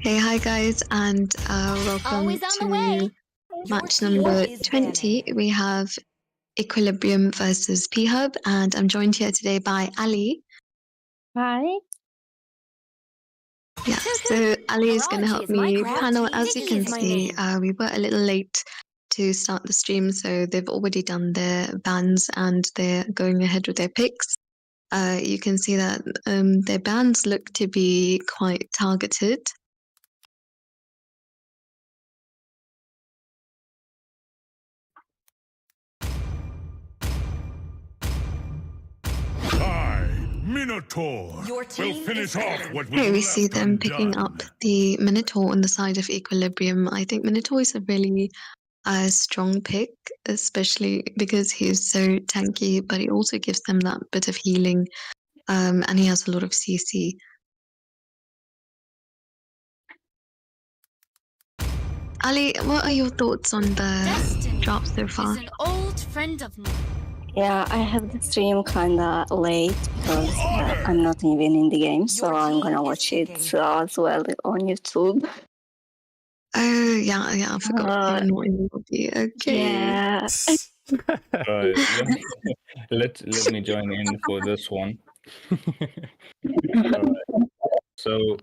Hey, hi guys, and welcome Always on the way. to match number 20. We have Equilibrium versus P Hub, and I'm joined here today by Ali. Hi. Yeah, so Ali is going to help me panel. As you can see, we were a little late to start the stream, so they've already done their bans and they're going ahead with their picks. You can see that their bans look to be quite targeted. Minotaur will finish off what was Here we left see them picking up undone. the Minotaur on the side of Equilibrium. I think Minotaur is a really strong pick, especially because he's so tanky, but he also gives them that bit of healing, and he has a lot of CC. Ali, what are your thoughts on the drop so far? An old friend of mine. Yeah, I have the stream kinda late because I'm not even in the game, so I'm gonna watch it as well on YouTube. Oh, yeah, I forgot you're not in the lobby. Okay. Yeah. Let me join in for this one. All right. So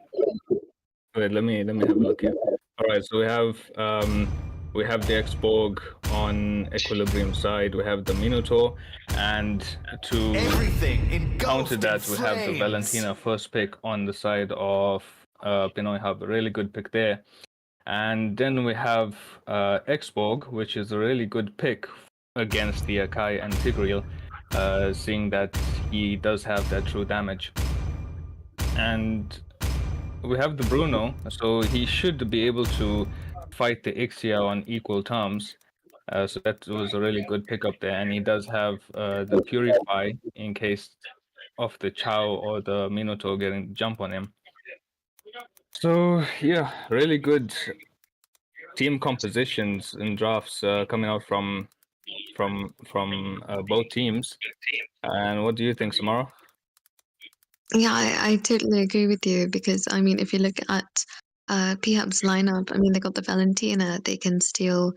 wait, let me have a look here. All right, so we have the X-Borg on Equilibrium side, we have the Minotaur, and to counter that we have the Valentina first pick on the side of Pinoy Hub, a really good pick there. And then we have X-Borg, which is a really good pick against the Akai and Tigreal, seeing that he does have that true damage. And we have the Bruno, so he should be able to fight the Ixia on equal terms. So that was a really good pickup there. And he does have the Purify in case of the Chow or the Minotaur getting jump on him. So yeah, really good team compositions and drafts coming out from both teams. And what do you think, Samara? Yeah, I totally agree with you because, I mean, if you look at P-Hub's lineup, I mean, they got the Valentina, they can steal,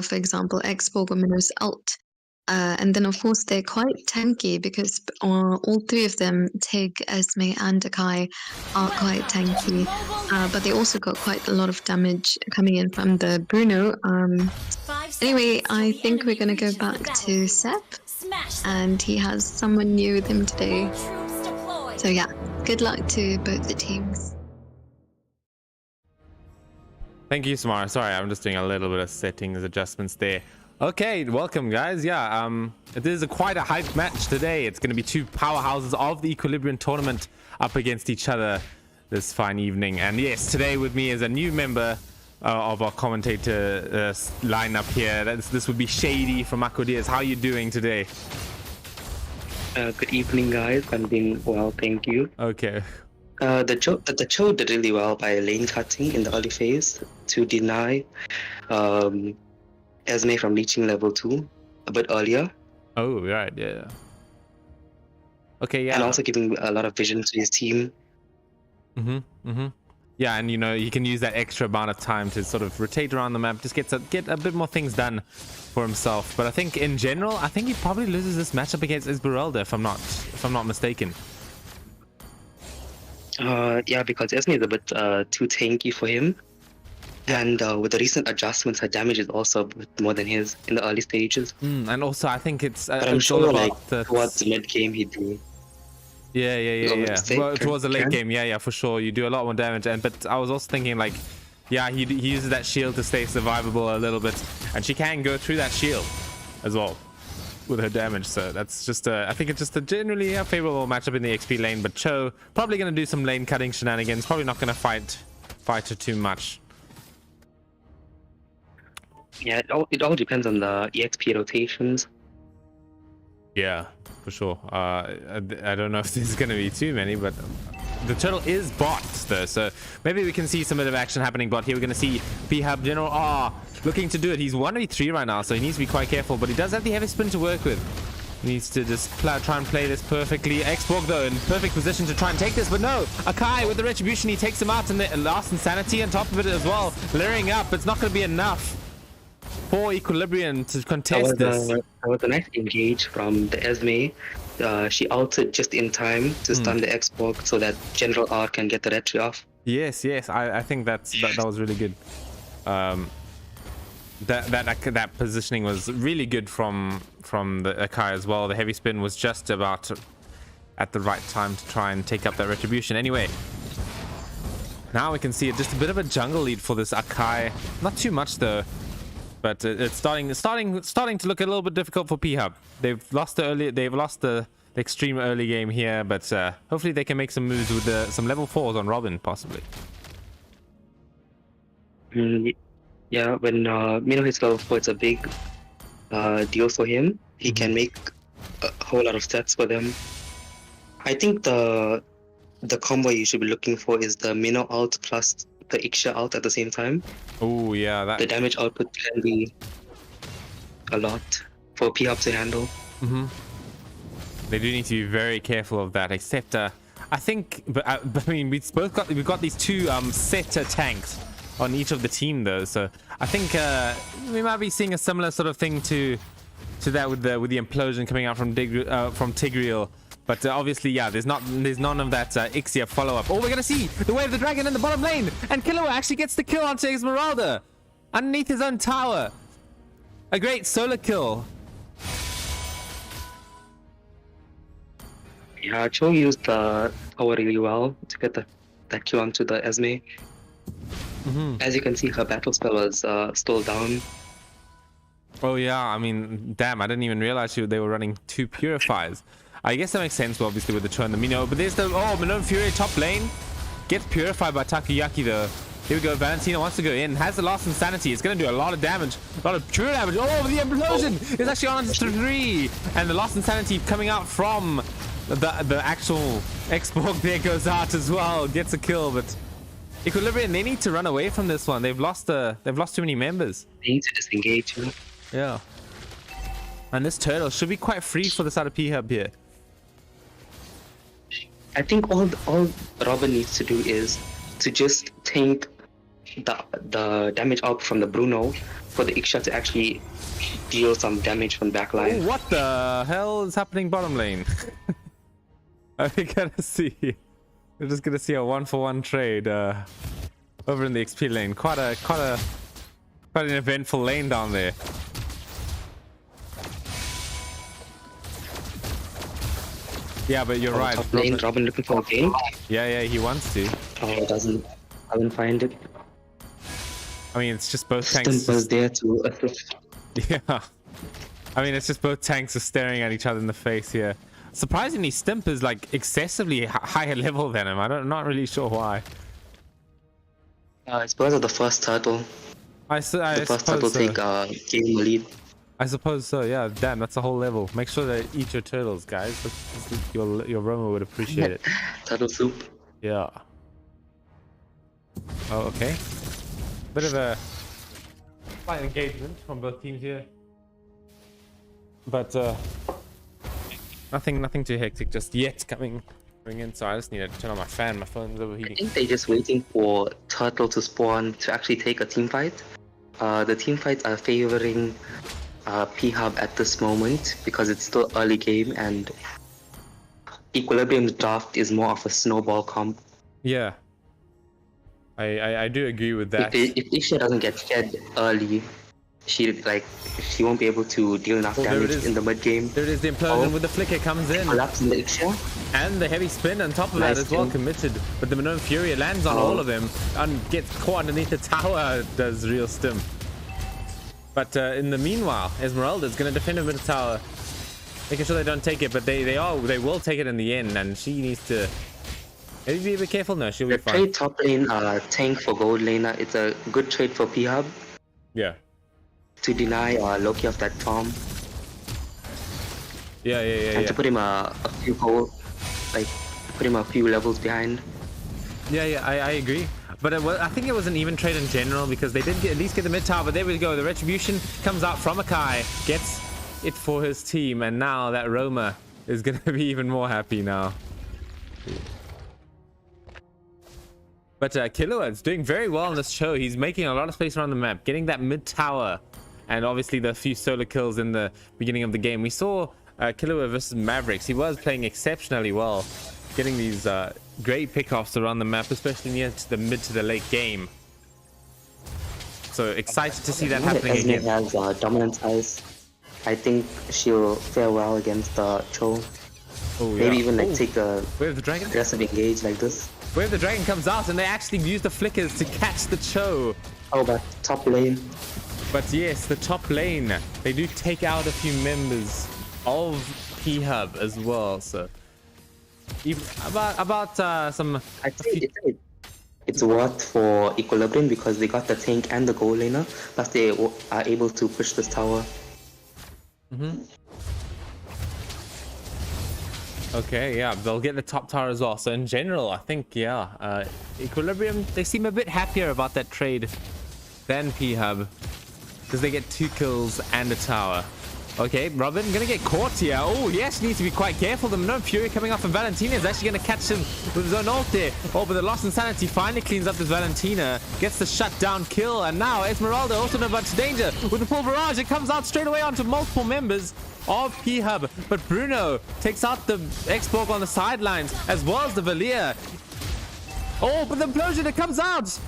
for example, X-Borg or Minos ult. And then, of course, they're quite tanky because all three of them, Tig, Esme, and Akai, are quite tanky. But they also got quite a lot of damage coming in from the Bruno. Anyway, I think we're going to go back to Sep, and he has someone new with him today. So yeah, good luck to both the teams. Thank you, Samara. Sorry, I'm just doing a little bit of settings adjustments there. Okay, welcome guys. Yeah, it is quite a hype match today. It's going to be two powerhouses of the Equilibrium tournament up against each other this fine evening. And yes, today with me is a new member of our commentator lineup here. This would be Shady from Akodias. How are you doing today? Good evening, guys. I'm doing well, thank you. Okay. The Cho did really well by lane cutting in the early phase to deny Esme from reaching level 2 a bit earlier. Oh, right, yeah. Okay, yeah. And also giving a lot of vision to his team. Yeah, and you know, you can use that extra amount of time to sort of rotate around the map, just get a bit more things done for himself. But I think in general, I think he probably loses this matchup against Esmeralda if I'm not mistaken. Yeah, because Esme is a bit too tanky for him. And with the recent adjustments, her damage is also a bit more than his in the early stages. And also, I think it's but I'm sure like towards the mid game he do. Yeah. Well, towards the late game, yeah, for sure. You do a lot more damage, but I was also thinking like, yeah, he uses that shield to stay survivable a little bit, and she can go through that shield as well with her damage. So that's just I think it's just a generally favorable matchup in the XP lane. But Cho probably going to do some lane cutting shenanigans. Probably not going to fight her too much. Yeah, it all depends on the EXP rotations. Yeah, for sure. I don't know if there's going to be too many, but the turtle is bot though, so maybe we can see some bit of action happening bot here. We're going to see P-Hub General looking to do it. He's 1v3 right now, so he needs to be quite careful, but he does have the heavy spin to work with. Needs to just try and play this perfectly. Xborg though in perfect position to try and take this, but no. Akai with the retribution, he takes him out, and the last insanity on top of it as well. Layering up, it's not going to be enough for Equilibrium to contest this. That was a nice engage from the Esme. She ulted just in time to stun the Xborg so that General R can get the retry off. Yes, I think that was really good. That positioning was really good from the Akai as well. The heavy spin was just about at the right time to try and take up that retribution. Anyway, now we can see just a bit of a jungle lead for this Akai. Not too much though, but it's starting to look a little bit difficult for P Hub. They've lost the extreme early game here, but hopefully they can make some moves with some level 4s on Robin possibly. Yeah, when Mino hits level 4, it's a big deal for him. He can make a whole lot of stats for them. I think the combo you should be looking for is the Mino ult plus the Iksha ult at the same time. Oh yeah, the damage output can be a lot for P-Hub to handle. They do need to be very careful of that, except I think, but I mean, we've got these two setter tanks on each of the team though, so I think we might be seeing a similar sort of thing to that with the implosion coming out from Tigreal. But obviously, yeah, there's none of that Ixia follow-up. Oh, we're gonna see the Way of the Dragon in the bottom lane, and Killua actually gets the kill onto Esmeralda underneath his own tower. A great solo kill. Yeah, Cho used the tower really well to get that kill onto the Esme. As you can see, her battle spell was still down. Oh yeah, I mean, damn, I didn't even realize they were running 2 purifiers. I guess that makes sense, obviously, with the Cho and the Mino. But there's the Minon Fury top lane gets purified by Takoyaki though. Here we go. Valentina wants to go in, has the last insanity. It's going to do a lot of damage, a lot of pure damage. Oh, the implosion is actually on to 3, and the last insanity coming out from the actual Xborg there goes out as well, gets a kill. But Equilibrium, they need to run away from this one. They've lost too many members. They need to disengage. You know? Yeah. And this turtle should be quite free for the side of P Hub here. I think all Robin needs to do is to just tank the damage out from the Bruno for the Iksha to actually deal some damage from backline. Oh, what the hell is happening bottom lane? Are we gonna see? We're just gonna see a 1-for-1 trade over in the XP lane. Quite an eventful lane down there. Yeah, but you're right. Robin looking for a game. Yeah, he wants to. Oh, doesn't find it. I mean, it's just both tanks. Stimp was there to assist. Yeah. I mean, it's just both tanks are staring at each other in the face here. Surprisingly, Stimp is like excessively higher level than him. I'm not really sure why. It's because of the first turtle. The first turtle so. Gave him a lead. I suppose so, yeah. Damn, that's a whole level. Make sure to eat your turtles, guys. Your Roma would appreciate it. Turtle soup. Yeah. Oh, okay. Bit of a slight engagement from both teams here. But nothing too hectic just yet coming in. So I just need to turn on my fan. My phone's overheating. I think they're just waiting for turtle to spawn to actually take a team fight. The team fights are favoring P-Hub at this moment because it's still early game and Equilibrium's draft is more of a snowball comp. Yeah, I do agree with that. If Isha doesn't get fed early, she won't be able to deal enough damage in the mid game. There it is, the implosion with the flicker comes in. Collapse in the Isha. And the heavy spin on top of that as well, committed. But the Minon Fury lands on all of them and gets caught underneath the tower, does real stim. But in the meanwhile, Esmeralda is going to defend a mid tower, making sure they don't take it. But they will take it in the end, and she needs to maybe be a bit careful. No, she'll be fine. Trade top lane tank for gold laner. It's a good trade for P-Hub. Yeah. To deny Loki of that farm. Yeah. And to put him a few levels behind. Yeah, I agree. But I think it was an even trade in general because they did at least get the mid tower. But there we go. The retribution comes out from Akai, gets it for his team, and now that Roma is going to be even more happy now. But Killua is doing very well in this show. He's making a lot of space around the map, getting that mid tower, and obviously the few solo kills in the beginning of the game. We saw Killua versus Mavericks. He was playing exceptionally well, getting these great pickoffs around the map, especially near to the mid to the late game. So excited to see that happening Esme again. has dominant eyes. I think she'll fare well against Cho. Oh, yeah. Maybe even like take a Where's the dragon? aggressive engage like this. Where the dragon comes out, and they actually use the flickers to catch the Cho. How about top lane? But yes, the top lane, they do take out a few members of P Hub as well. So even about some. I think it's worth for Equilibrium because they got the tank and the gold laner. Plus they are able to push this tower. Okay, yeah, they'll get the top tower as well. So in general, I think, yeah, Equilibrium, they seem a bit happier about that trade than P Hub because they get 2 kills and a tower. Okay, Robin gonna get caught here. Oh, he actually needs to be quite careful. The Minoan Fury coming off, and Valentina is actually gonna catch him with his own ult there. Oh, but the Lost Insanity finally cleans up this Valentina, gets the shutdown kill, and now Esmeralda also in a bunch of danger with the full barrage. It comes out straight away onto multiple members of P Hub, but Bruno takes out the X-Borg on the sidelines as well as the Valia. Oh, but the implosion, it comes out.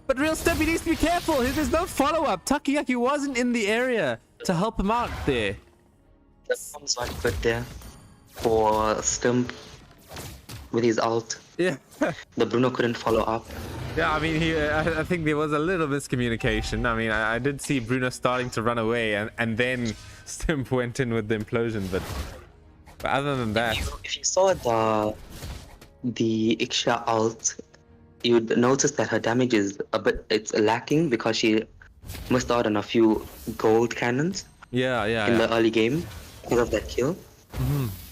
But Real Stimpy needs to be careful. There's no follow-up. Takayaki wasn't in the area to help him out there. The bombs weren't good there for Stimp with his ult. Yeah. The Bruno couldn't follow up. Yeah, I mean, I think there was a little miscommunication. I mean, I did see Bruno starting to run away, and then Stimp went in with the implosion, but other than that... If you saw the Iksha ult, you'd notice that her damage is it's lacking because she missed out on a few gold cannons in the early game because of that kill.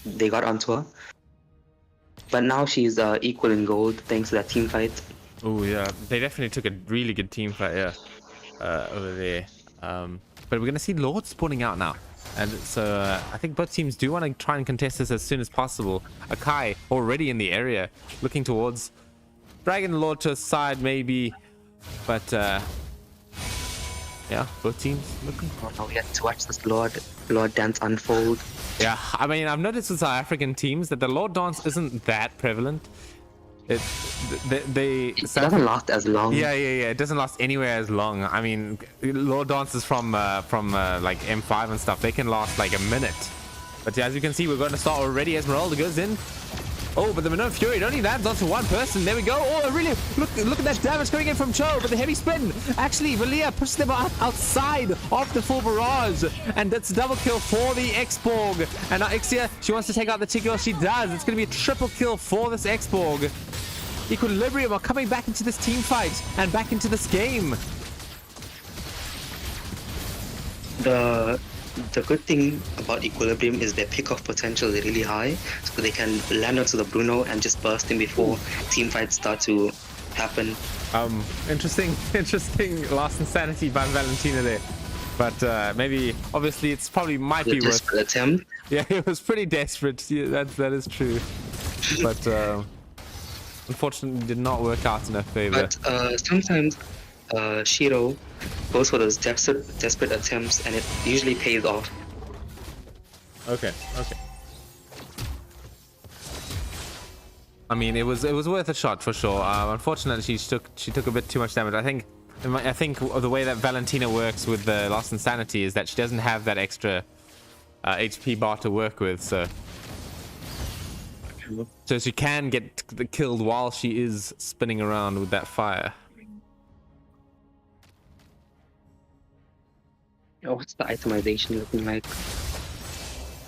They got onto her. But now she's equal in gold thanks to that team fight. Oh yeah, they definitely took a really good team fight, over there. But we're gonna see Lord spawning out now, and so I think both teams do want to try and contest this as soon as possible. Akai already in the area, looking towards Dragon Lord to his side maybe, but yeah, both teams looking. Oh, now we have to watch this Lord dance unfold. Yeah, I mean, I've noticed with South African teams that the Lord dance isn't that prevalent. It doesn't last as long. Yeah. It doesn't last anywhere as long. I mean, Lord dances from like M5 and stuff, they can last like a minute. But yeah, as you can see, we're going to start already. Esmeralda goes in. Oh, but the Minoan Fury, it only lands onto one person. There we go. Oh, really? Look at that damage coming in from Cho, but the heavy spin. Actually, Valia pushes them outside of the full barrage. And that's a double kill for the X-Borg. And now Ixia, she wants to take out the Tigor. She does. It's going to be a triple kill for this X-Borg. Equilibrium are coming back into this team fight and back into this game. The good thing about Equilibrium is their pickoff potential is really high, so they can land onto the Bruno and just burst in before team fights start to happen. Interesting Lost Insanity by Valentina there. But maybe, obviously, it's probably might be worth... attempt. Yeah, it was pretty desperate. Yeah, that is true. But unfortunately, did not work out in her favor. But sometimes Shiro goes for those desperate attempts, and it usually pays off. Okay. I mean, it was worth a shot for sure. Unfortunately, she took a bit too much damage. I think the way that Valentina works with the Lost Insanity is that she doesn't have that extra HP bar to work with, so she can get killed while she is spinning around with that fire. Oh, what's the itemization looking like?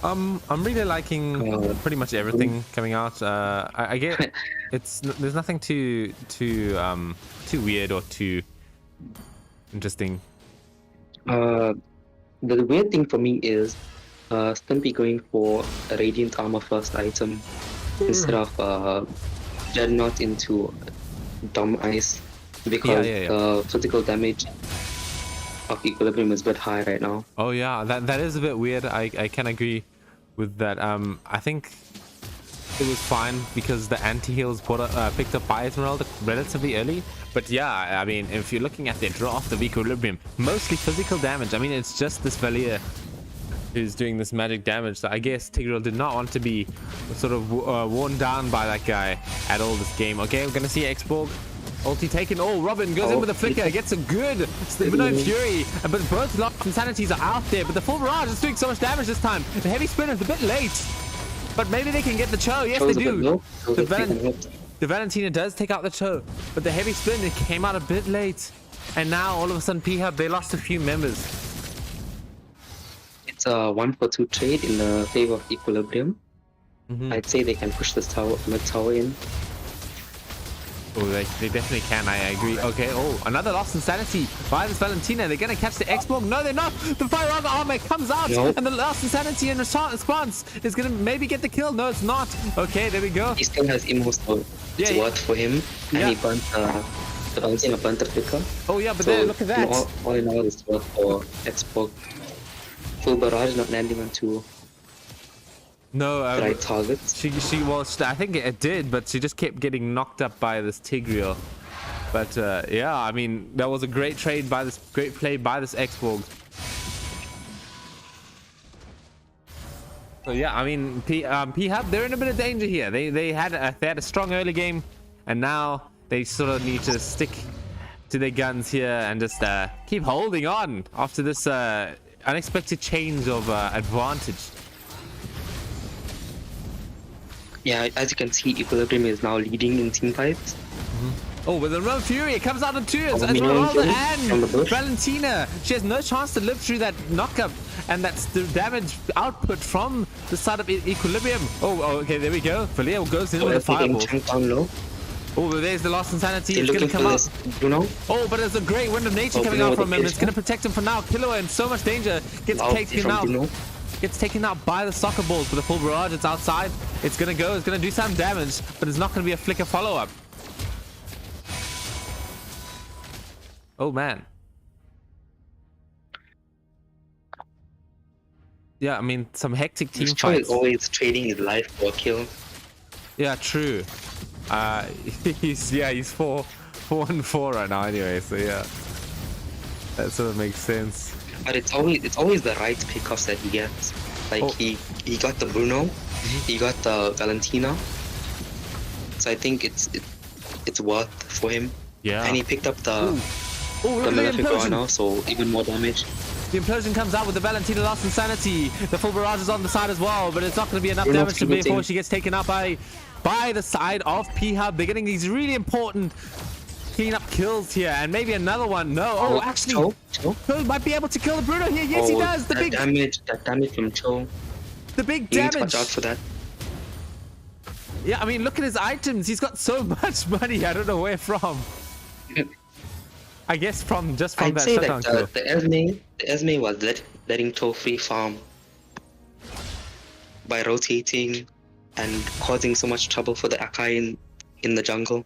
I'm really liking pretty much everything coming out. I get there's nothing too weird or too interesting. The weird thing for me is Stimpy going for a Radiant Armor first item instead of Dreadnought into Dumb Ice because physical damage of equilibrium is a bit high right now. Oh yeah, that is a bit weird. I can agree with that. I think it was fine because the anti-heals picked up by Esmeralda relatively early. But yeah, I mean, if you're looking at their draft of equilibrium, mostly physical damage. I mean, it's just this Valia who's doing this magic damage. So I guess Tigreal did not want to be sort of worn down by that guy at all this game. Okay, we're gonna see Xborg ulti taken. Oh, Robin goes in with a flicker, gets a good Pinoy Fury, but both Lost Insanities are out there. But the full barrage is doing so much damage this time. The heavy spin is a bit late, but maybe they can get the Cho. Yes, they do. The Valentina does take out the Cho, but the heavy spin, it came out a bit late. And now all of a sudden P-Hub, they lost a few members. It's a 1-for-2 trade in the favor of equilibrium. I'd say they can push this mid tower in. Oh, they definitely can. I agree. Okay. Oh, another Lost Insanity by this Valentina. They're gonna catch the Xborg. No, they're not. The Fire armor comes out, and the Lost Insanity in response is gonna maybe get the kill. No, it's not. Okay, there we go. He still has Immo, so it's worth for him. And he burnt the Valentina burnt the flicker. Oh yeah, but so then look at that. All in all, it's worth for Xborg. Full barrage not landing on two. No, right targets. She was. I think it did, but she just kept getting knocked up by this Tigreal. But yeah, I mean, that was a great play by this Xborg. So yeah, I mean, P-Hub, they're in a bit of danger here. They had a strong early game, and now they sort of need to stick to their guns here and just keep holding on after this unexpected change of advantage. Yeah, as you can see, Equilibrium is now leading in team fights. Oh, with the Road Fury, it comes out on two. It's Esmeralda and Valentina. She has no chance to live through that knockup, and that's the damage output from the side of Equilibrium. Oh, okay, there we go. Valia goes in with a fireball. Oh, there's the Lost Insanity. It's gonna come out. Oh, but there's a great Wind of Nature coming out from him. It's gonna protect him for now. Killua in so much danger. Gets taken out. Gets taken out by the soccer balls with a full barrage. It's outside. It's gonna go. It's gonna do some damage, but it's not gonna be a flicker follow-up. Oh man. Yeah, I mean, some hectic team fights. Is always trading his life for a kill. Yeah, true. He's 4-4 right now anyway, so yeah, that sort of makes sense. But it's always the right pickups that he gets. Like he got the Bruno, he got the Valentina. So I think it's worth for him. Yeah. And he picked up the Malefic now, so even more damage. The implosion comes out with the Valentina Lost Insanity. The full barrage is on the side as well, but it's not going to be enough damage to before she gets taken out by the side of P-Hub. They're getting these really important clean-up kills here, and maybe another one. No, oh, actually, Cho might be able to kill the Bruno here. Yes, he does. The big damage from Cho. The big damage. Watch out for that. Yeah, I mean, look at his items. He's got so much money. I don't know where from. I guess from that shutdown kill. The Esme was letting Cho free farm by rotating and causing so much trouble for the Akai in the jungle.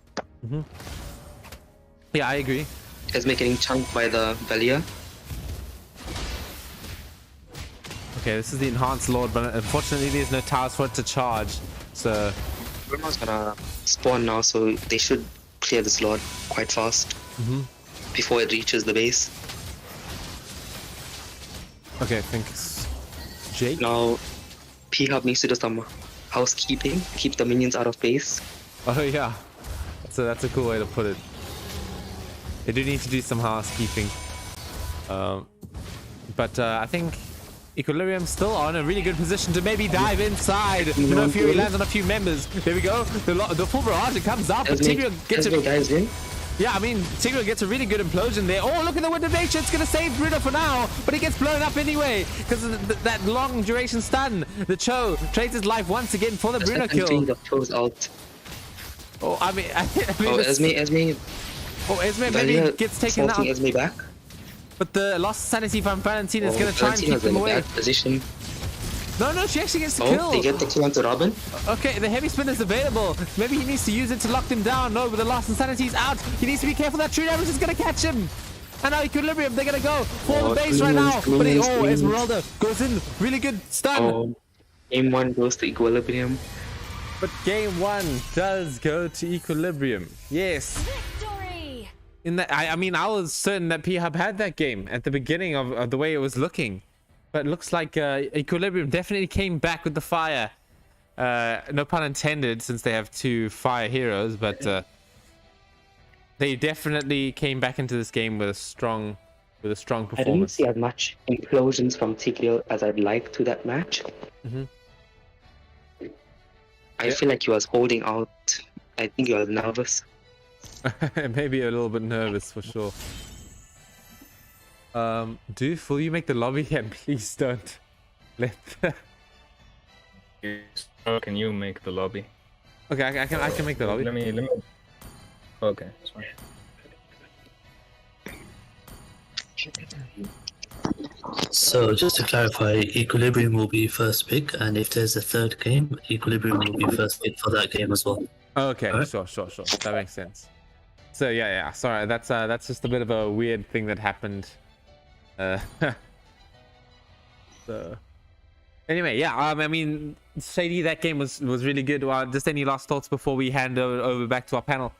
Yeah, I agree. Esme getting chunked by the Valia. Okay, this is the enhanced Lord, but unfortunately there's no towers for it to charge. So Bruno's gonna spawn now, so they should clear this Lord quite fast before it reaches the base. Okay, thanks, Jake. Now, P-Hub needs to do some housekeeping, keep the minions out of base. Oh yeah, that's a cool way to put it. They do need to do some housekeeping. But I think Equilibrium's still on a really good position to maybe dive inside. Pinoy Fury lands on a few members. There we go. The full barrage comes out, but Tigreal gets it. Yeah, I mean, Tigreal gets a really good implosion there. Oh, look at the Wind of Nature. It's going to save Bruno for now, but he gets blown up anyway because of that long duration stun. The Cho trades his life once again for the Bruno kill. The Cho's out. Oh, I mean, Esme. Oh, Esme maybe gets taken out. Esme back. But the Lost Sanity from Valentina is going to try and keep them away. Position. No, she actually gets the kill. They get the kill onto Robin. Okay, the heavy spin is available. Maybe he needs to use it to lock them down. No, but the Lost Insanity is out. He needs to be careful. That true damage is going to catch him. And now Equilibrium, they're gonna go for the base clean right now. ones, But clean ones, clean ones. Esmeralda goes in, really good stun. Oh, game 1 goes to Equilibrium. But game 1 does go to Equilibrium. Yes. Victory! In that, I mean, I was certain that P-Hub had that game at the beginning of the way it was looking. But it looks like Equilibrium definitely came back with the fire. No pun intended, since they have 2 fire heroes, but they definitely came back into this game with a strong performance. I didn't see as much implosions from Tigreal as I'd like to that match. I feel like he was holding out. I think he was nervous. Maybe a little bit nervous for sure. Doof, will you make the lobby? And please don't let How can you make the lobby? Okay, I can make the lobby. Let me. Okay, that's fine. So just to clarify, Equilibrium will be first pick, and if there's a third game, Equilibrium will be first pick for that game as well. Okay, Alright. sure. That makes sense. So yeah. Sorry, that's just a bit of a weird thing that happened. So anyway, yeah. I mean, Shady, that game was really good. Just any last thoughts before we hand over back to our panel?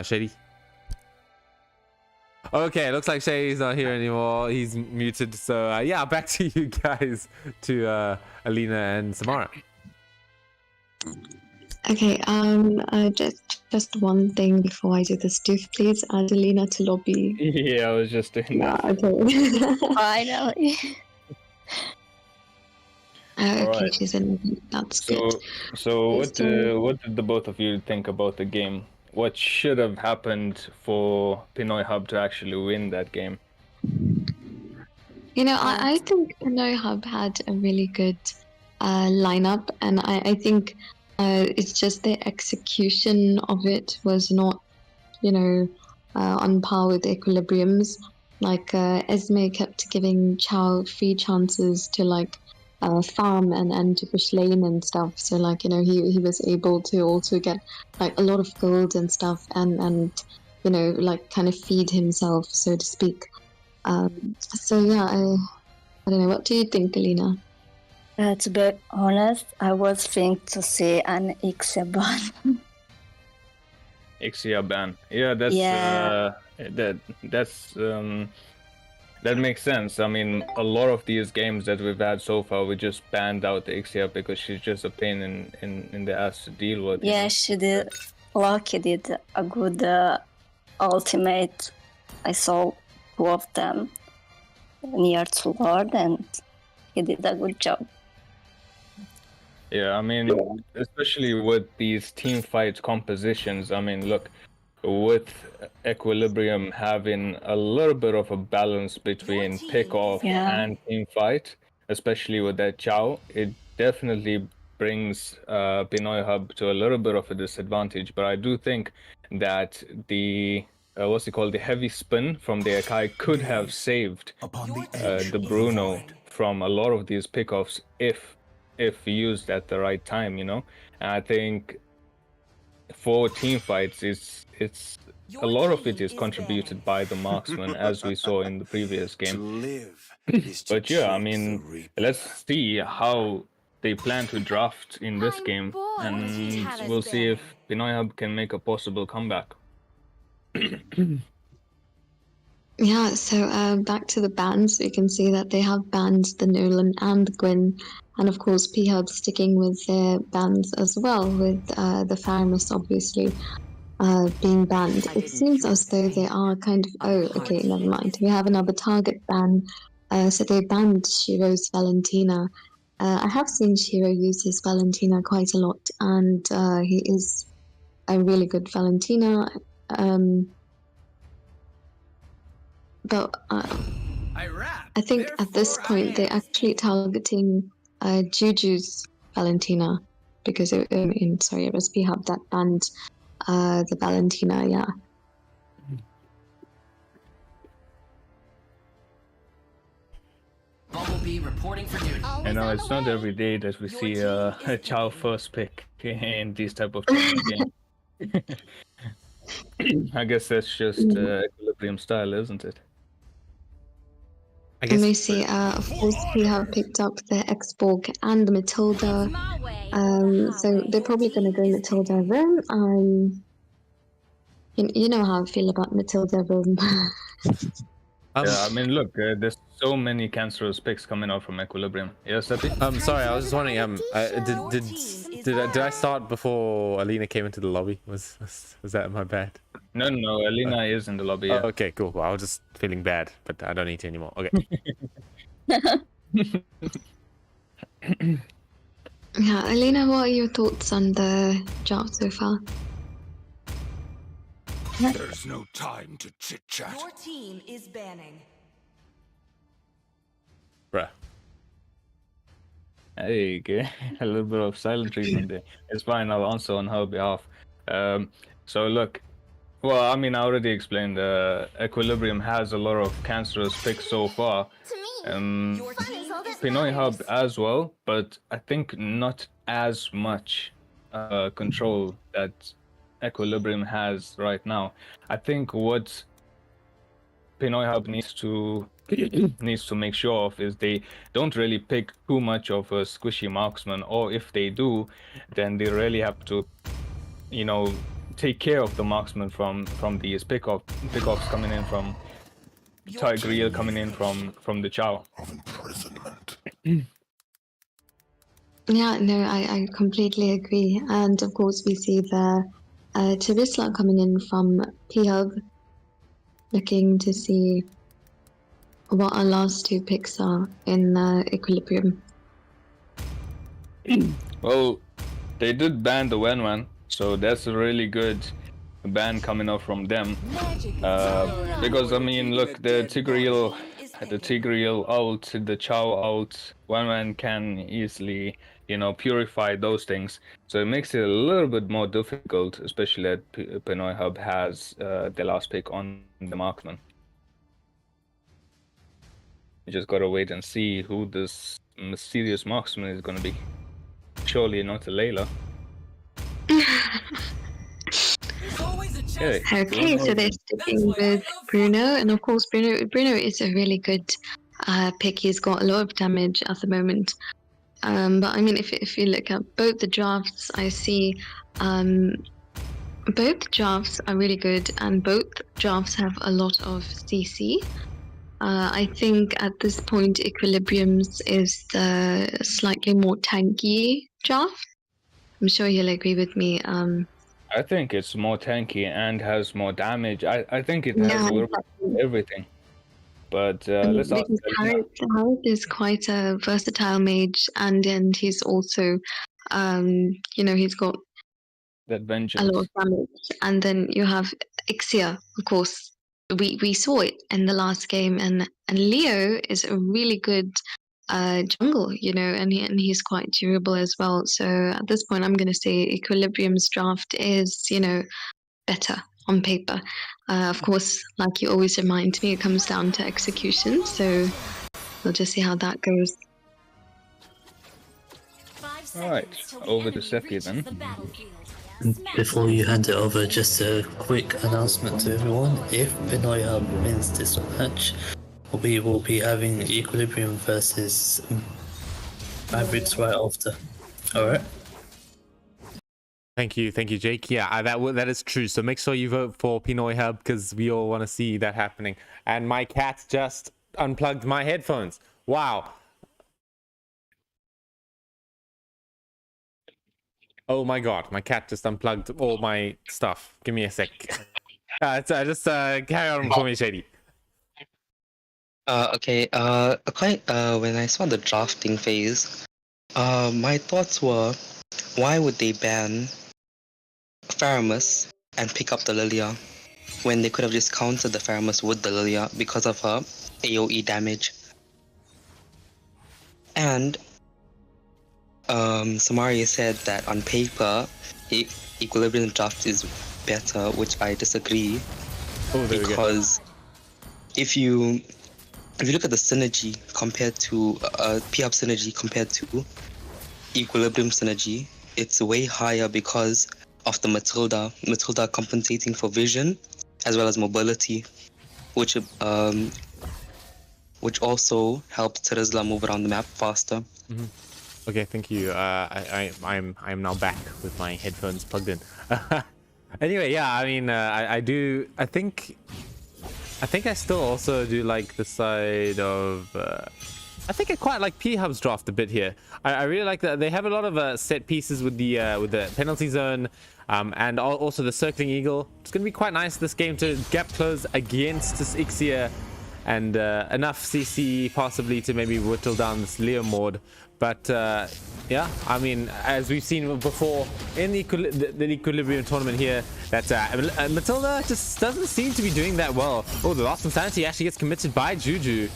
Shady. Okay, looks like Shady's not here anymore. He's muted. So yeah, back to you guys, to Alina and Samara. Okay, just one thing before I do this. Do please add Alina to lobby. Yeah, I was just doing that. Okay. Finally. Okay, Alright. she's in. That's good. So what did the both of you think about the game? What should have happened for Pinoy Hub to actually win that game? You know, I think Pinoy Hub had a really good lineup, and I think it's just the execution of it was not, on par with Equilibrium's. Like Esme kept giving Chow free chances to farm and to push lane and stuff. So he was able to also get a lot of gold and stuff, and kind of feed himself, so to speak. So yeah, I don't know. What do you think, Alina? To be honest, I was thinking to say an Ixaban. Ixia ban. Yeah, that's that makes sense. I mean, a lot of these games that we've had so far, we just banned out the Ixia because she's just a pain in the ass to deal with. Yeah, she did. Lucky did a good ultimate. I saw 2 of them near to Lord, and he did a good job. Yeah, I mean, especially with these team fight compositions. I mean, look, with Equilibrium having a little bit of a balance between pick off and team fight, especially with that Chow, it definitely brings Pinoy Hub to a little bit of a disadvantage. But I do think that the the heavy spin from the Akai could have saved the Bruno from a lot of these pickoffs if used at the right time, And I think for team fights, it's a lot of it is contributed by the marksman, as we saw in the previous game. But yeah, I mean, let's see how they plan to draft in this game, and we'll see if Pinoy Hub can make a possible comeback. Yeah, so back to the bans, we can see that they have banned the Nolan and the Gwyn, and of course P-Hub sticking with their bans as well, with the Faramis obviously being banned. It seems as though they are kind of, okay, never mind. We have another target ban, so they banned Shiro's Valentina. I have seen Shiro use his Valentina quite a lot, and he is a really good Valentina. But I think at this point they're actually targeting Juju's Valentina, because it was P-Hub that banned the Valentina, yeah. Bumblebee reporting for duty. I know it's not every day that we see a Chow first pick in these type of games. I guess that's just Equilibrium style, isn't it? I And we guess. see, of course, we have picked up the X-Borg and the Matilda. My way. So they're probably going to go Matilda Rome. You know how I feel about Matilda Rome. Yeah, I mean, look, there's so many cancerous picks coming out from Equilibrium. Yes, Seppi? Sorry, I was just wondering. Did I start before Alina came into the lobby? Was that my bad? No, Alina is in the lobby. Yeah. Oh, okay, cool. Well, I was just feeling bad, but I don't need to anymore. Okay. Yeah, Alina, what are your thoughts on the draft so far? There's no time to chit-chat. Your team is banning. Bruh. Hey, okay. A little bit of silent treatment there. It's fine, I'll answer on her behalf. So look, well, I mean, I already explained, Equilibrium has a lot of cancerous picks so far. Pinoy Hub as well, but I think not as much control that Equilibrium has right now. I think what Pinoy Hub needs to make sure of is they don't really pick too much of a squishy marksman, or if they do, then they really have to, you know, take care of the marksman from these pickoffs coming in from Tigreal, coming in from the Chow. Of imprisonment. Yeah, no, I completely agree. And of course, we see the Charisla coming in from P-Hub, looking to see what our last two picks are in Equilibrium. Well, they did ban the Wen, so that's a really good ban coming up from them. Because I mean, look, the Tigreal ult, the Chow ult, Wen can easily, you know, purify those things. So it makes it a little bit more difficult, especially that Pinoy Hub has the last pick on the marksman. You just gotta wait and see who this mysterious marksman is gonna be. Surely not a Layla. Okay, so they're sticking with Bruno, and of course Bruno is a really good pick. He's got a lot of damage at the moment. But I mean, if you look at both the drafts, I see both drafts are really good, and both drafts have a lot of CC. I think at this point, Equilibrium's is the slightly more tanky draft. I'm sure you'll agree with me. I think it's more tanky and has more damage. I think it has a little bit of everything. But let's ask Harith is quite a versatile mage, and he's also, you know, he's got that vengeance. a lot of damage. And then you have Ixia, of course. We saw it in the last game, and Leo is a really good jungle, you know, and he's quite durable as well. So at this point, I'm going to say Equilibrium's draft is, you know, better on paper. Of course, like you always remind me, it comes down to execution. So we'll just see how that goes. All right, over to Seppi then. Before you hand it over, just a quick announcement to everyone. If Pinoy Hub wins this match, we will be having Equilibrium versus Mavericks right after. Alright? Thank you, Jake. Yeah, that is true. So make sure you vote for Pinoy Hub because we all want to see that happening. And my cat just unplugged my headphones. Wow. Oh my god, my cat just unplugged all my stuff. Give me a sec. Just carry on for me, Shady. Okay. When I saw the drafting phase, my thoughts were, why would they ban Faramus and pick up the Lilia when they could have just countered the Faramus with the Lilia because of her AoE damage? And Samari said that on paper, Equilibrium draft is better, which I disagree. Because if you look at the synergy compared to P-Hub synergy compared to Equilibrium synergy, it's way higher because of the Matilda. Matilda compensating for vision as well as mobility, which also helped Terizla move around the map faster. Okay, thank you. I'm now back with my headphones plugged in. Anyway, yeah, I mean, I think I still also do like the side of. I think I quite like P Hub's draft a bit here. I really like that they have a lot of set pieces with the penalty zone, and also the circling eagle. It's gonna be quite nice this game to gap close against this Ixia, and enough CC possibly to maybe whittle down this Leo Mord. But yeah, I mean, as we've seen before in the Equilibrium tournament here, that Matilda just doesn't seem to be doing that well. Oh, the Lost Insanity actually gets committed by Juju.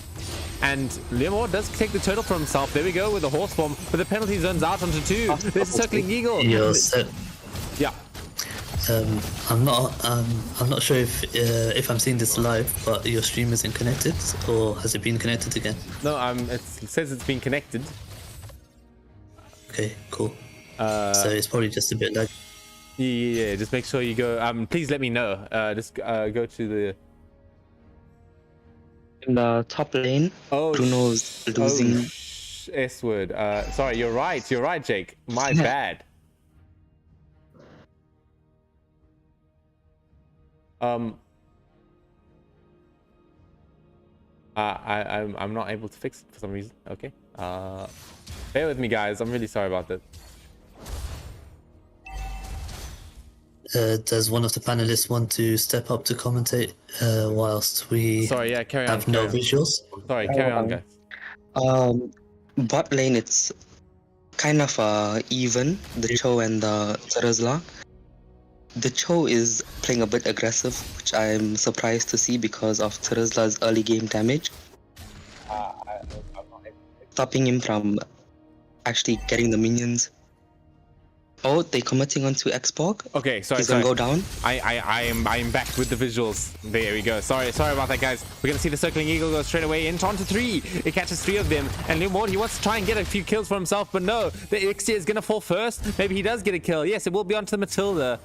And Leomord does take the turtle for himself. There we go with the horse form, but the penalty zone's out onto 2. There's a circling eagle. Yeah. I'm not sure if I'm seeing this live, but your stream isn't connected, or has it been connected again? No, it says it's been connected. Okay, cool. So it's probably just a bit lag. Yeah, just make sure you go. Please let me know. Just go to the. In the top lane, Bruno's losing. S word. Sorry, you're right, Jake. My bad. I'm not able to fix it for some reason. Okay. Bear with me, guys. I'm really sorry about that. Does one of the panelists want to step up to commentate whilst we carry have no visuals? Sorry, carry on, guys. Bot lane, it's kind of even, the Cho and the Terizla. The Cho is playing a bit aggressive, which I'm surprised to see because of Terizla's early game damage. Stopping him from actually getting the minions. Oh, they're committing onto Xborg. Okay, sorry. He's gonna go down. I am back with the visuals. There we go. Sorry about that, guys. We're gonna see the circling eagle go straight away into onto 3. It catches 3 of them, and Leomord, he wants to try and get a few kills for himself, but no, the Ixia is gonna fall first. Maybe he does get a kill. Yes, it will be onto the Matilda,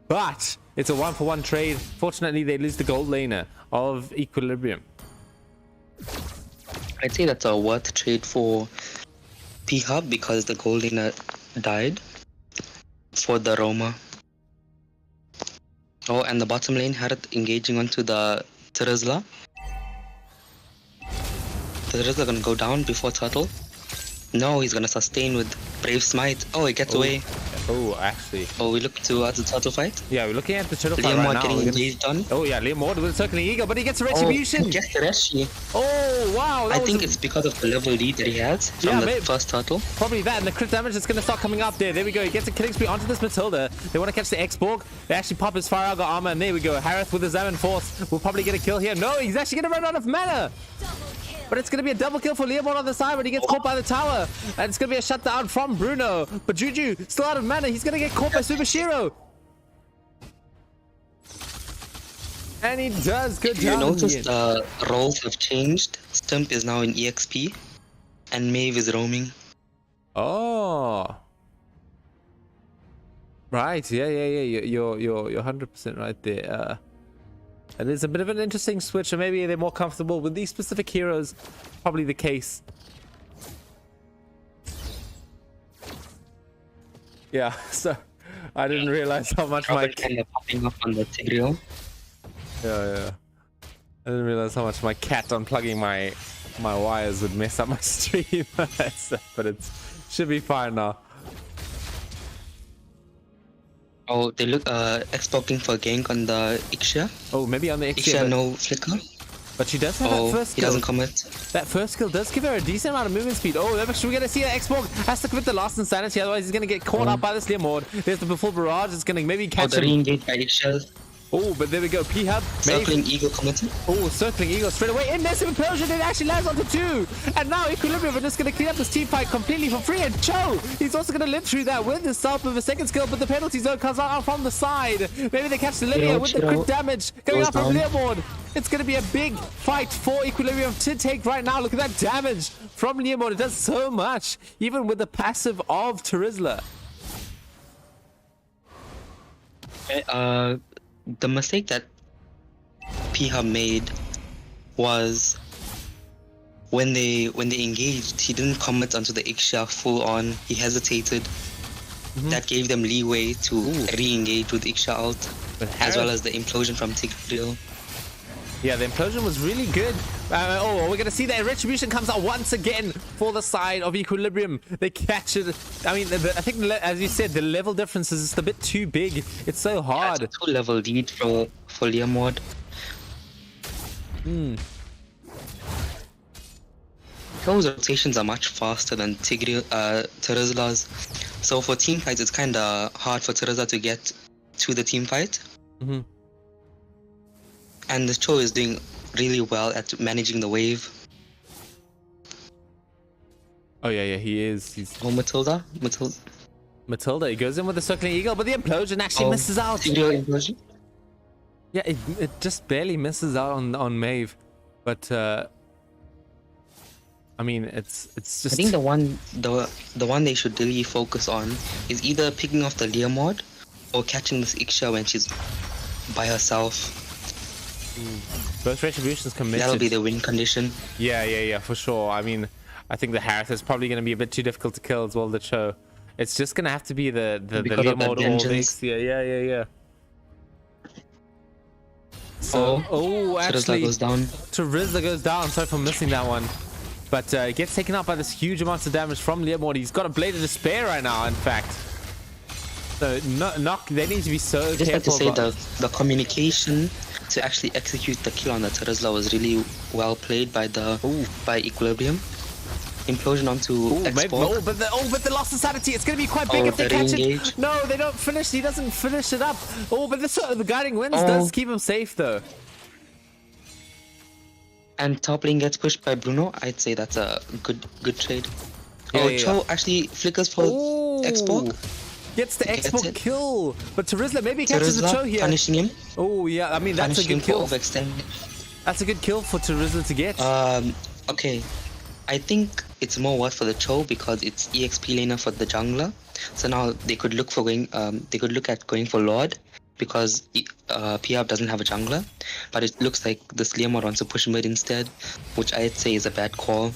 but it's a 1-for-1 trade. Fortunately, they lose the gold laner of Equilibrium. I'd say that's a worth trade for P Hub because the gold laner died for the Roma. Oh, and the bottom lane had it engaging onto the Terizla. Terizla gonna go down before Turtle. No, he's gonna sustain with Brave Smite. Oh, he gets away. Oh, actually. Oh, we look towards the turtle fight. Yeah, we're looking at the turtle fight right now. Getting engaged on. Oh yeah, Leomord with a circling eagle, but he gets a retribution. Oh, he gets the Reshi. Oh wow! I think it's because of the level lead that he has from the first turtle. Probably that, and the crit damage is going to start coming up there. There we go. He gets a killing spree onto this Matilda. They want to catch the Xborg. They actually pop his Fire Auger armor, and there we go. Harith with the Zaman Force will probably get a kill here. No, he's actually going to run out of mana. But it's going to be a double kill for Leomord on the side when he gets caught by the tower. And it's going to be a shutdown from Bruno. But Juju, still out of mana. He's going to get caught by Super Shiro. And he does good job. You notice the roles have changed. Stump is now in EXP. And Maeve is roaming. Oh. Right. Yeah. You're 100% right there. And it's a bit of an interesting switch, or maybe they're more comfortable with these specific heroes. Probably the case. Yeah, so I didn't realize how much my kind of popping up on the Tigreal. Yeah. I didn't realize how much my cat unplugging my wires would mess up my stream. But it should be fine now. Oh, they look exporting for gank on the Ixia. Oh, maybe on the Ixia. No flicker. But she does have that first skill. He doesn't commit. That first skill does give her a decent amount of movement speed. Oh, we're going to see that Xborg has to commit the Lost Insanity, otherwise he's going to get caught up by this Leomord. There's the full barrage. It's going to maybe catch him. Re-engage by Ixia. Oh, but there we go. P Hub. Circling Eagle committed. Oh, circling Eagle straight away. In massive implosion. It actually lands onto 2. And now Equilibrium are just going to clean up this team fight completely for free. And Cho, he's also going to live through that with the self of a second skill. But the penalty zone comes out from the side. Maybe they catch the Lilia with the crit damage going out from Leomord. It's going to be a big fight for Equilibrium to take right now. Look at that damage from Leomord. It does so much, even with the passive of Terizla. The mistake that P-Hub made was when they engaged, he didn't commit onto the Ixia full on. He hesitated. That gave them leeway to re-engage with Ixia ult, as well as the implosion from Tigreal. Yeah, the implosion was really good. We're gonna see that retribution comes out once again for the side of Equilibrium. They catch it. I mean, I think, as you said, the level difference is just a bit too big. It's so hard. Yeah, it's a 2-level lead for Liamward. Those rotations are much faster than Terizla's. So for team fights, it's kind of hard for Terizla to get to the team fight. And the Cho is doing really well at managing the wave. Oh yeah, he is. Oh, Matilda. Matilda, he goes in with the circling eagle, but the implosion actually misses out. Implosion? Yeah, it just barely misses out on Maeve, but I mean, it's just. I think the one they should really focus on is either picking off the Liamward or catching this Ixia when she's by herself. Both retributions committed. That'll be the win condition. Yeah, for sure. I mean, I think the Harith is probably going to be a bit too difficult to kill as well. The Cho, it's just going to have to be the Liamward or the Ixia. Yeah. So, actually, Terizla goes down. Sorry for missing that one. But he gets taken out by this huge amount of damage from Liamward. He's got a Blade of Despair right now, in fact. So, they need to be so careful. Just have to say the communication to actually execute the kill on the Terizla was really well played by Equilibrium. Implosion onto X-Borg. But the loss of sanity, it's going to be quite big if they catch it. No, they don't finish. He doesn't finish it up. But the guiding winds does keep him safe, though. And top lane gets pushed by Bruno. I'd say that's a good trade. Cho actually flickers for X-Borg. Gets the X-Borg kill. But Terizla maybe catches the Cho here. Punishing him. Oh, yeah. I mean, that's a good kill. That's a good kill for Terizla to get. Okay. I think it's more worth for the Cho because it's EXP laner for the jungler. So now they could look at going for Lord because P-Hub doesn't have a jungler. But it looks like this Liamward wants to push mid instead, which I'd say is a bad call.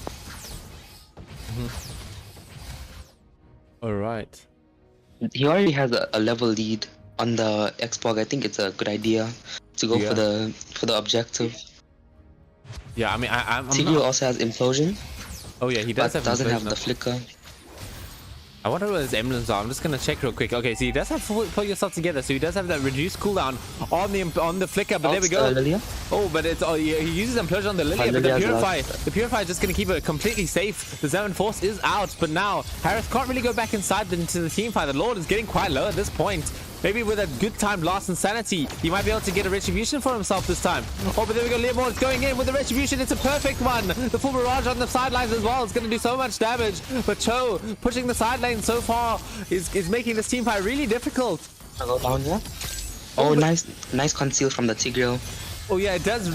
Alright. He already has a level lead on the X-Borg. I think it's a good idea to go for the objective. Yeah, I mean, I'm Tigreal also has implosion. Oh yeah, he does have doesn't have the flicker. I wonder what his emblems are. I'm just gonna check real quick. Okay, so he does have pull yourself together. So he does have that reduced cooldown on the flicker. But there we go. Oh, but it's he uses implosion on the Lilia. But the purify is just gonna keep it completely safe. The Zeron Force is out, but now Harris can't really go back inside into the team fight. The Lord is getting quite low at this point. Maybe with a good time blast and sanity, he might be able to get a retribution for himself this time. Oh, but there we go. Liamward is going in with the retribution. It's a perfect one. The full barrage on the sidelines as well is going to do so much damage. But Cho pushing the side lane so far is making this team fight really difficult. I'll go down here. Oh, nice conceal from the Tigreal. Oh yeah, it does I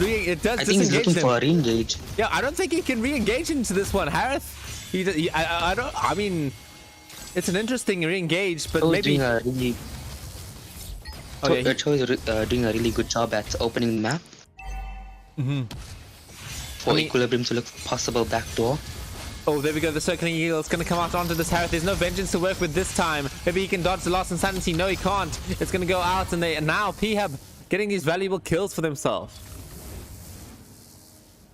think he's looking for a re-engage. Yeah, I don't think he can re-engage into this one. Harith, I mean, it's an interesting re-engage, but maybe. Cho is doing a really good job at opening the map. For Equilibrium to look for possible backdoor. Oh, there we go. The circling eagle is going to come out onto this Harith. There's no vengeance to work with this time. Maybe he can dodge the loss insanity. No, he can't. It's going to go out, and now P-Hub getting these valuable kills for themselves.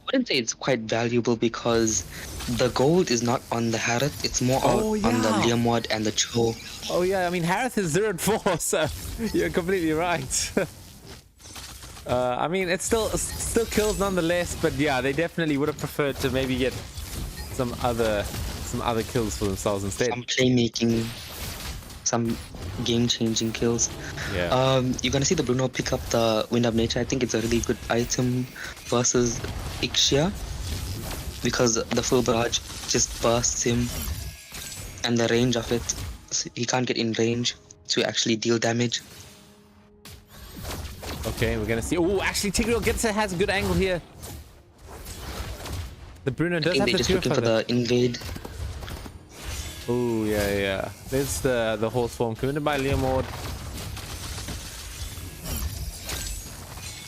I wouldn't say it's quite valuable because the gold is not on the Harith. It's more on the Liamward and the Cho. Oh yeah, I mean Harith is 0-4, so you're completely right. I mean it's still kills nonetheless, but yeah, they definitely would have preferred to maybe get some other kills for themselves instead. Some playmaking, some game-changing kills. Yeah. You're gonna see the Bruno pick up the Wind of Nature. I think it's a really good item versus Ixia because the full barrage just bursts him, and the range of it, so he can't get in range to actually deal damage. Okay, we're gonna see. Oh, actually, Tigreal has a good angle here. The Bruno does have the just looking for the invade. Oh yeah. There's the whole swarm committed by Liamward.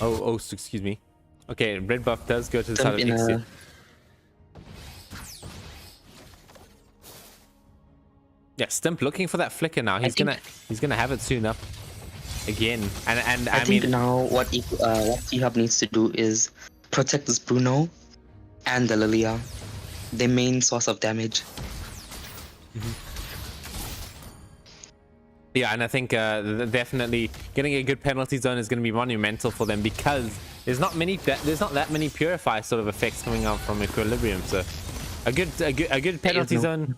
Oh, excuse me. Okay, red buff does go to the side Stump of in Ixia. Yeah, Stump looking for that flicker now. He's gonna have it soon up again. And I think now what T-Hub needs to do is protect this Bruno and the Lilia, their main source of damage. Yeah, and I think definitely getting a good penalty zone is going to be monumental for them, because there's not that many purify sort of effects coming out from Equilibrium. So a good penalty zone.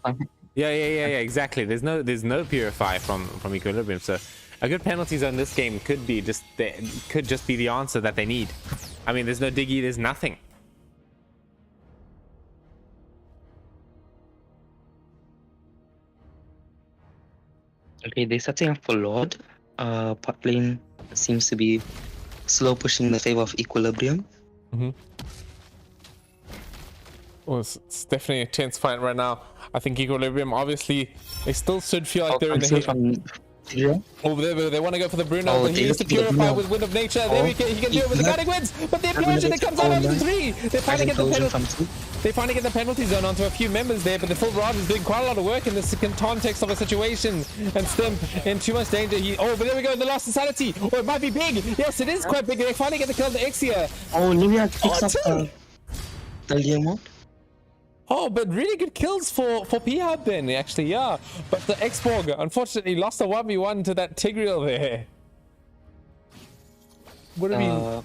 Yeah, exactly. There's no purify from Equilibrium. So a good penalty zone this game could just be the answer that they need. I mean, there's no Diggy, there's nothing. Okay, they're setting up for Lord. Pot lane seems to be slow pushing in the favor of Equilibrium. Well, it's definitely a tense fight right now. I think Equilibrium, obviously, they still should feel like they're in the hit. Oh, they want to go for the Bruno, but he needs to purify with Wind of Nature. There he can do it with the Guiding Winds, but the implosion, it comes out over the 3. They finally get the penalty zone onto a few members there, but the full rod is doing quite a lot of work in this context of a situation, and Stimp in too much danger. But there we go, the last insanity. Oh, it might be big. Yes, it is quite big. They finally get the kill on the Ixia. Oh, Livia picks up the Leomord. Oh, but really good kills for P-Hub then, actually, yeah. But the Xborg, unfortunately, lost a 1v1 to that Tigreal there. What do you mean?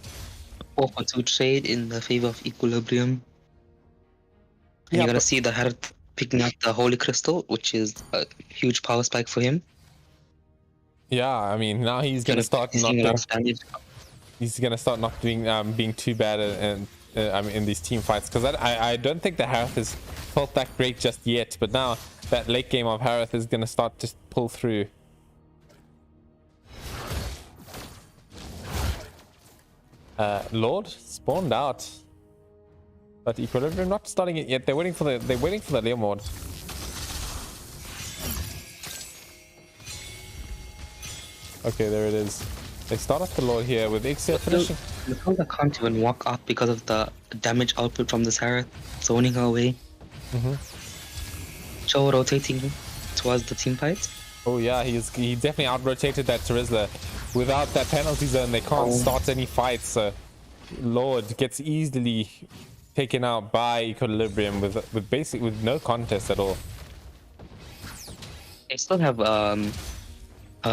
4-for-2 trade in the favor of Equilibrium. And you're going to see the Hearth picking up the Holy Crystal, which is a huge power spike for him. Yeah, I mean, now he's going to start not being too bad in these team fights, because I don't think the Hearth has felt that great just yet, but now that late game of Hearth is going to start to pull through. Lord spawned out, but Equilibrium not starting it yet. They're waiting for the Leomord. Okay, there it is. They start off the Lord here with Ixia finishing. Matilda can't even walk up because of the damage output from this Hearth, zoning her away. Cho rotating towards the team fight. Oh yeah, he definitely out-rotated that Terizla. Without that penalty zone, they can't start any fights. So Lord gets easily taken out by Equilibrium with no contest at all. They still have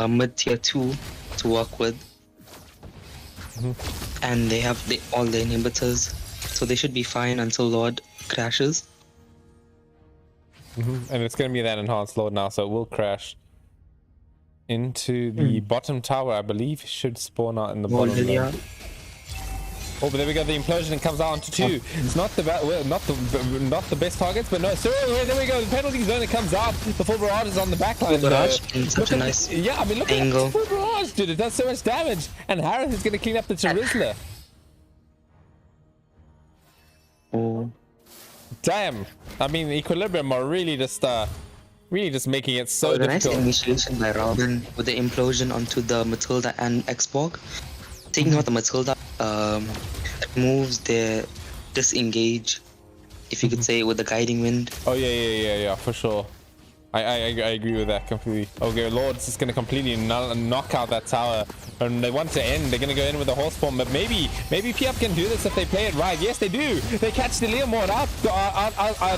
mid-tier 2 to work with. And they have all the inhibitors, so they should be fine until Lord crashes. And it's going to be that enhanced Lord now, so it will crash into the bottom tower. I believe should spawn out in the bottom. Oh, but there we go. The implosion comes out onto 2. It's not the best targets, but no. Cyril here. There we go. The penalty zone. It comes out. The full barrage is on the backline. Such a nice yeah, I mean, look angle. At the full barrage, dude. It does so much damage, and Harith is going to clean up the Terizla. Oh, damn! I mean, Equilibrium are really just making it so the difficult. nice initiation by Robin with the implosion onto the Matilda and Xborg. Taking out the Matilda removes their disengage, if you could say, with the Guiding Wind. Oh yeah, for sure. I agree with that completely. Okay, Lord's just gonna completely knock out that tower, and they want to end. They're gonna go in with a horse form, but maybe P-Up can do this if they play it right. Yes, they do. They catch the Leomord out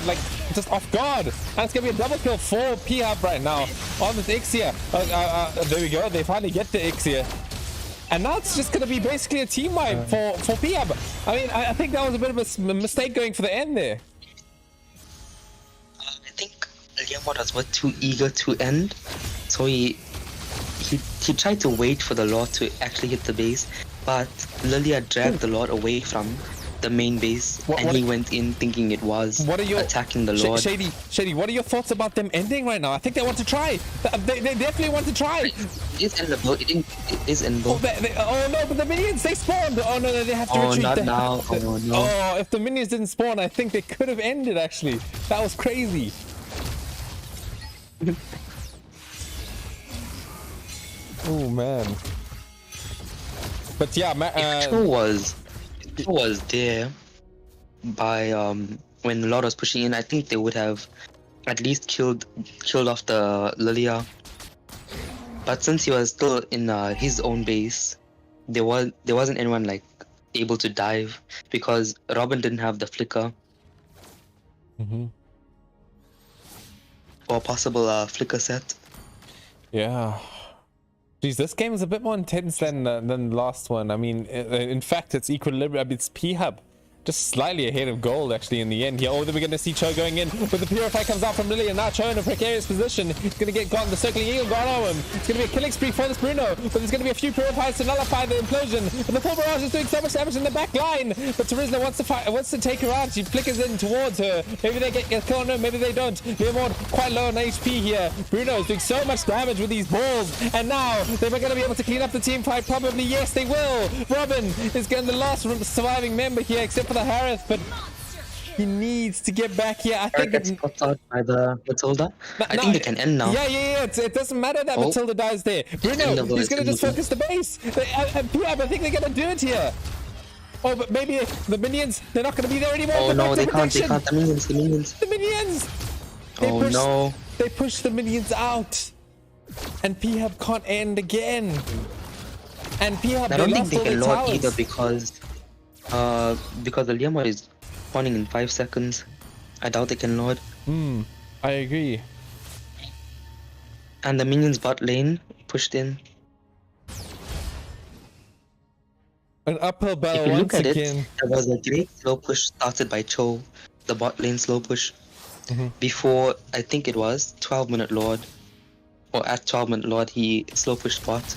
like just off guard, and it's gonna be a double kill for P-Up right now on this Ixia. There we go. They finally get the Ixia. And now it's just going to be basically a team wipe for P-Hub. I mean, I think that was a bit of a mistake going for the end there. I think Leomord was too eager to end, so he tried to wait for the Lord to actually hit the base, but Lilia dragged the Lord away from the main base, he went in thinking it was attacking the Lord. Shady, what are your thoughts about them ending right now? I think they want to try. They definitely want to try. It is endable. It is endable. Oh no, but the minions, they spawned. Oh no, they have to retreat. Not now. Oh no. Oh, if the minions didn't spawn, I think they could have ended actually. That was crazy. Oh man. But yeah, if was there by when Lord was pushing in, I think they would have at least killed off the Lilia. But since he was still in his own base, there wasn't anyone like able to dive because Robin didn't have the flicker. Or possible flicker set. Yeah. Geez, this game is a bit more intense than the last one. I mean, in fact, it's equilibrium. It's P-Hub. Just slightly ahead of gold, actually, in the end here. Oh, then we're going to see Cho going in. But the Purify comes out from Lily, and now Cho in a precarious position. He's going to get gone. The Circling Eagle gone on him. It's going to be a killing spree for this Bruno. But there's going to be a few Purifies to nullify the implosion. But the full barrage is doing so much damage in the back line. But Terizla wants to take her out. She flickers in towards her. Maybe they get killed. No, maybe they don't. Leomord quite low on HP here. Bruno is doing so much damage with these balls. And now they're going to be able to clean up the team fight. Probably, yes, they will. Robin is getting the last surviving member here, except for the Harith. But he needs to get back here. I think gets caught out by the Matilda. I think they can end now. Yeah. It doesn't matter that Matilda dies there. Bruno, he's going to just focus the base. I think they're going to do it here. Oh, but maybe the minions, they're not going to be there anymore. Oh no, they can't. The minions. The minions. They push the minions out. And P-Hub can't end again. And P-Hub, I don't think they can lord either because the Leomord is spawning in 5 seconds. I doubt they can lord. I agree. And the minions bot lane pushed in. An uphill battle if you once look at again. It, there was a great slow push started by Cho, the bot lane slow push. Before, I think it was 12-minute lord. Or at 12-minute lord, he slow pushed bot.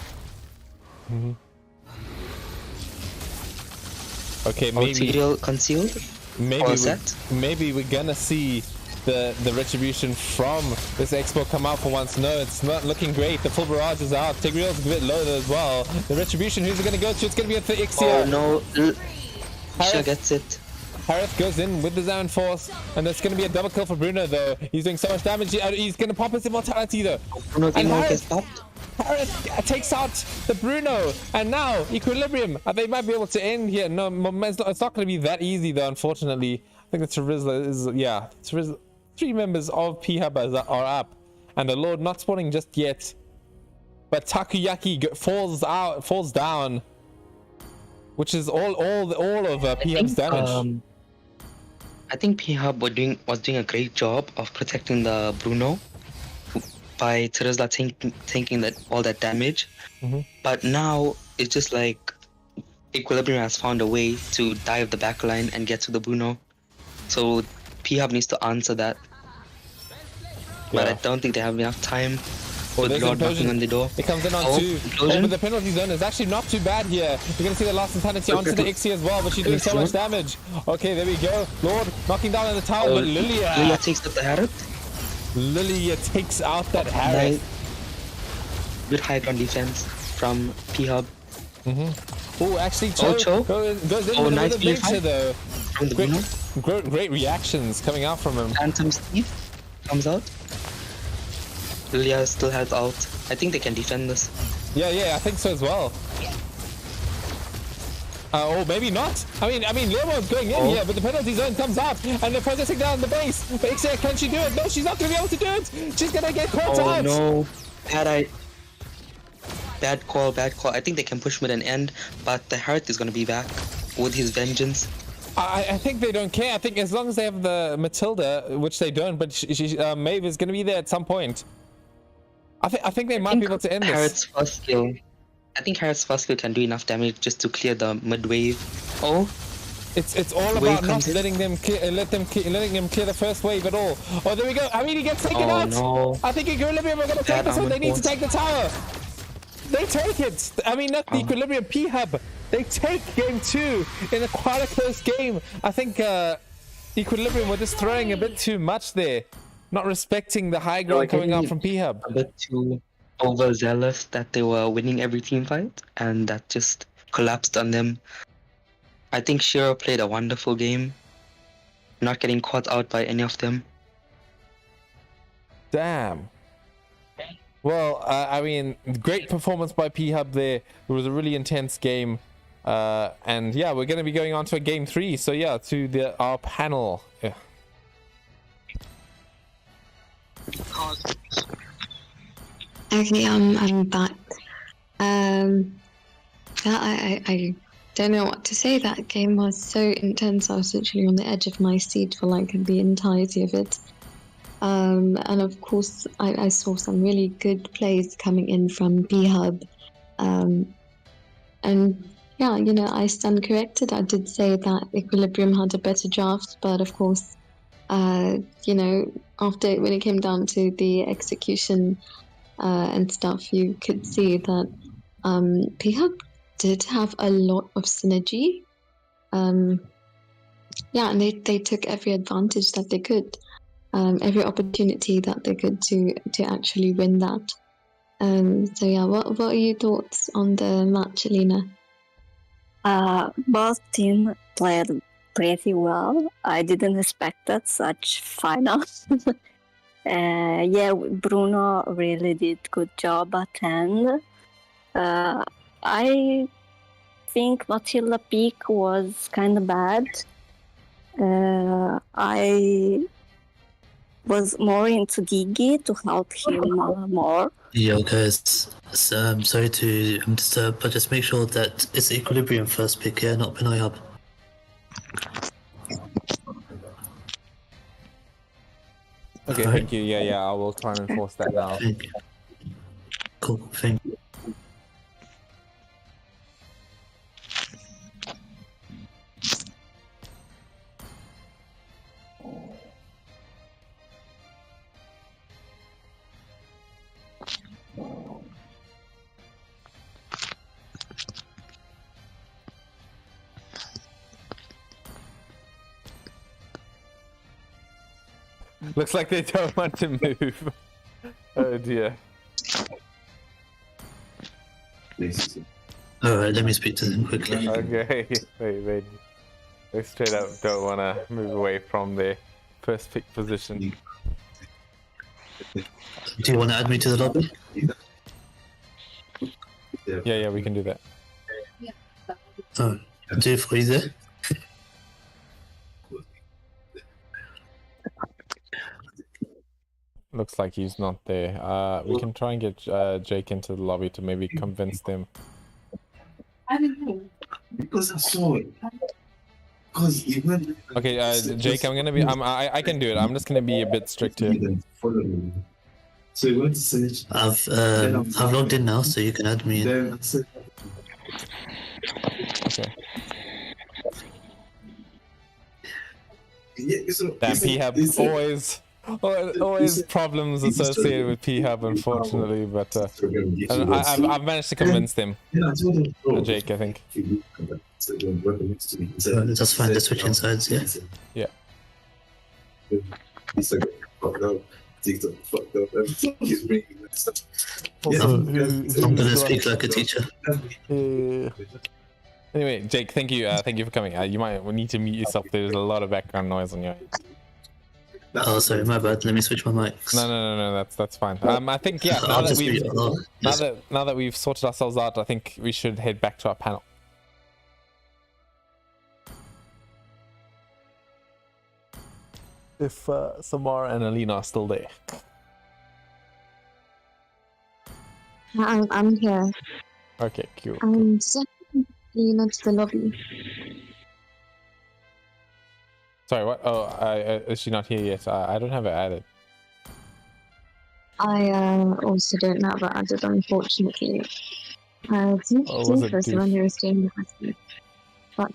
Okay, maybe concealed. Maybe we're gonna see the retribution from this expo come out for once. No, it's not looking great. The full barrage is out. Tigreal's a bit low as well. The retribution, who's it gonna go to? It's gonna be a Ixia. Oh no, Isha gets it. Harith goes in with the Zion Force, and there's going to be a double kill for Bruno though. He's doing so much damage. He's going to pop his immortality though. Bruno and Harith takes out the Bruno, and now equilibrium. They might be able to end here. No, it's not going to be that easy though. Unfortunately, I think the Terizla is Terizla. 3 members of P-Hub are up, and the Lord not spawning just yet. But Takuyaki falls down, which is all of P-Hub's damage. I think P-Hub was doing a great job of protecting the Bruno by Terizla taking all that damage. But now it's just like Equilibrium has found a way to dive the backline and get to the Bruno. So P-Hub needs to answer that. But I don't think they have enough time. The Lord knocking on the door. It comes in on 2. But the penalty zone is actually not too bad here. You're going to see the last insanity onto the Ixie as well, but she's doing so much damage. Okay, there we go. Lord knocking down on the tower, but Lilia takes out the Harith. Lilia takes out that Harith. Good high ground defense from P-Hub. Oh, actually, Cho goes in with a nature though. From the great reactions coming out from him. Phantom Steve comes out. Lilia still has ult. I think they can defend this. Yeah, I think so as well. Oh, maybe not. I mean, Leomord's going in here, but the penalty zone comes up, and they're processing down the base. But Ixia, can she do it? No, she's not going to be able to do it. She's going to get caught out. Oh no, bad call. I think they can push mid and end, but the Heart is going to be back with his vengeance. I think they don't care. I think as long as they have the Matilda, which they don't, but Maeve is going to be there at some point. I think they might be able to end this. Harriet's first skill. I think Harriet's first skill can do enough damage just to clear the mid wave. Oh, it's all about not letting them clear the first wave at all. Oh, there we go. I mean, he gets taken out. No. I think Equilibrium are going to take this one. They need to take the tower. They take it. I mean, not the Equilibrium P-Hub. They take game 2 in quite a close game. I think Equilibrium were just throwing a bit too much there. Not respecting the high ground coming out from P-Hub. A bit too overzealous that they were winning every team fight, and that just collapsed on them. I think Shiro played a wonderful game, not getting caught out by any of them. Damn. Well, I mean, great performance by P-Hub there. It was a really intense game. And yeah, we're going to be going on to a game 3. So yeah, to our panel. Yeah. Okay, I'm back. I don't know what to say. That game was so intense. I was literally on the edge of my seat for like the entirety of it. And of course, I saw some really good plays coming in from P-Hub. And yeah, you know, I stand corrected. I did say that Equilibrium had a better draft, but of course, you know, when it came down to the execution and stuff, you could see that P-Hub did have a lot of synergy. Yeah, and they took every advantage that they could, every opportunity that they could to actually win that. So yeah, what are your thoughts on the match, Alina? Both teams played pretty well. I didn't expect that such final. Yeah, Bruno really did good job at end. I think Matilda pick was kind of bad. I was more into Gigi to help him more. Yo guys, I'm sorry to disturb, but just make sure that it's Equilibrium first pick, yeah, not Pinoy Hub. Okay, All thank you. Yeah, I will try and enforce that now. Thank you. Cool, thank you. Looks like they don't want to move. Oh dear. Alright, let me speak to them quickly. Okay, wait. They straight up don't want to move away from their first pick position. Do you want to add me to the lobby? Yeah, we can do that. Oh, do it for you there? Looks like he's not there. We can try and get Jake into the lobby to maybe convince them. I don't know. Because I saw it. Because even Okay, Jake, I'm gonna be. I can do it. I'm just gonna be a bit strict here. So you went to search. I've logged in now, so you can add me in. Okay. That P-Hub always problems associated with P-Hub, unfortunately, but I've managed to convince them. Jake, I think. Just find the switching sides, yeah? Yeah. I'm gonna speak like a teacher. Anyway, Jake, thank you for coming. You might need to mute yourself. There's a lot of background noise on your end. Oh, sorry, my bad. Let me switch my mics. No, that's fine. I think now that we've sorted ourselves out, I think we should head back to our panel. If Samara and Alina are still there. I'm here. Okay, cool. I'm sending Alina to the lobby. Sorry, what? Oh, is she not here yet? I don't have it added. I also don't have it added, unfortunately. Duke was the one who was doing the but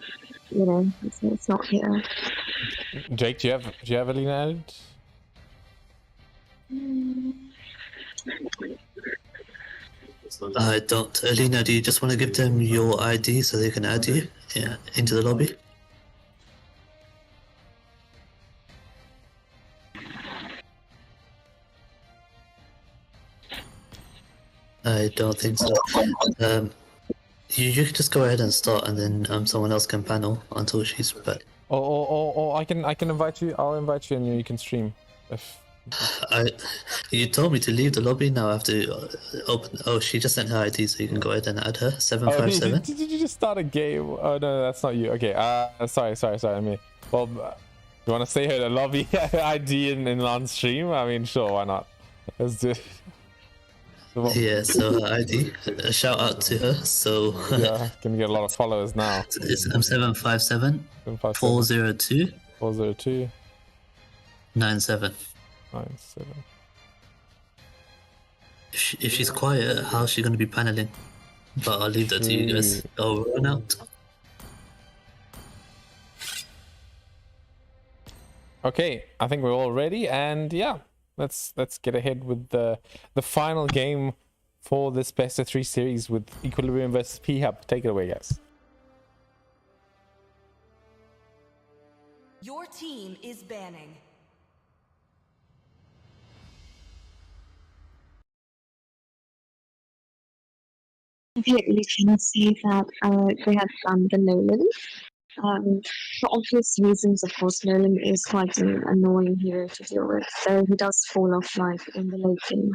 you know, it's not here. Jake, do you have Alina added? I don't. Alina, do you just want to give them your ID so they can add you into the lobby? I don't think so. You can just go ahead and start, and then someone else can panel until she's back. Or I can invite you. I'll invite you, and you can stream. If You told me to leave the lobby. Now I have to open. Oh, she just sent her ID, so you can go ahead and add her. 757. Did you just start a game? Oh no, that's not you. Okay. Sorry. I mean, well, you want to say her the lobby ID in on stream? I mean, sure, why not? Let's do it. Yeah, so her ID. A shout out to her. So yeah, gonna get a lot of followers now. It's 757 402 402 97. 97. If she's quiet, how's she going to be paneling? But I'll leave that to you guys. I'll run out. Okay, I think we're all ready, and yeah, let's get ahead with the final game for this best of 3 series with Equilibrium versus P Hub. Take it away, guys. Your team is banning. Okay, we can see that they have done the Nolan. For obvious reasons, of course, Nolan is quite an annoying hero to deal with, so he does fall off like in the late game.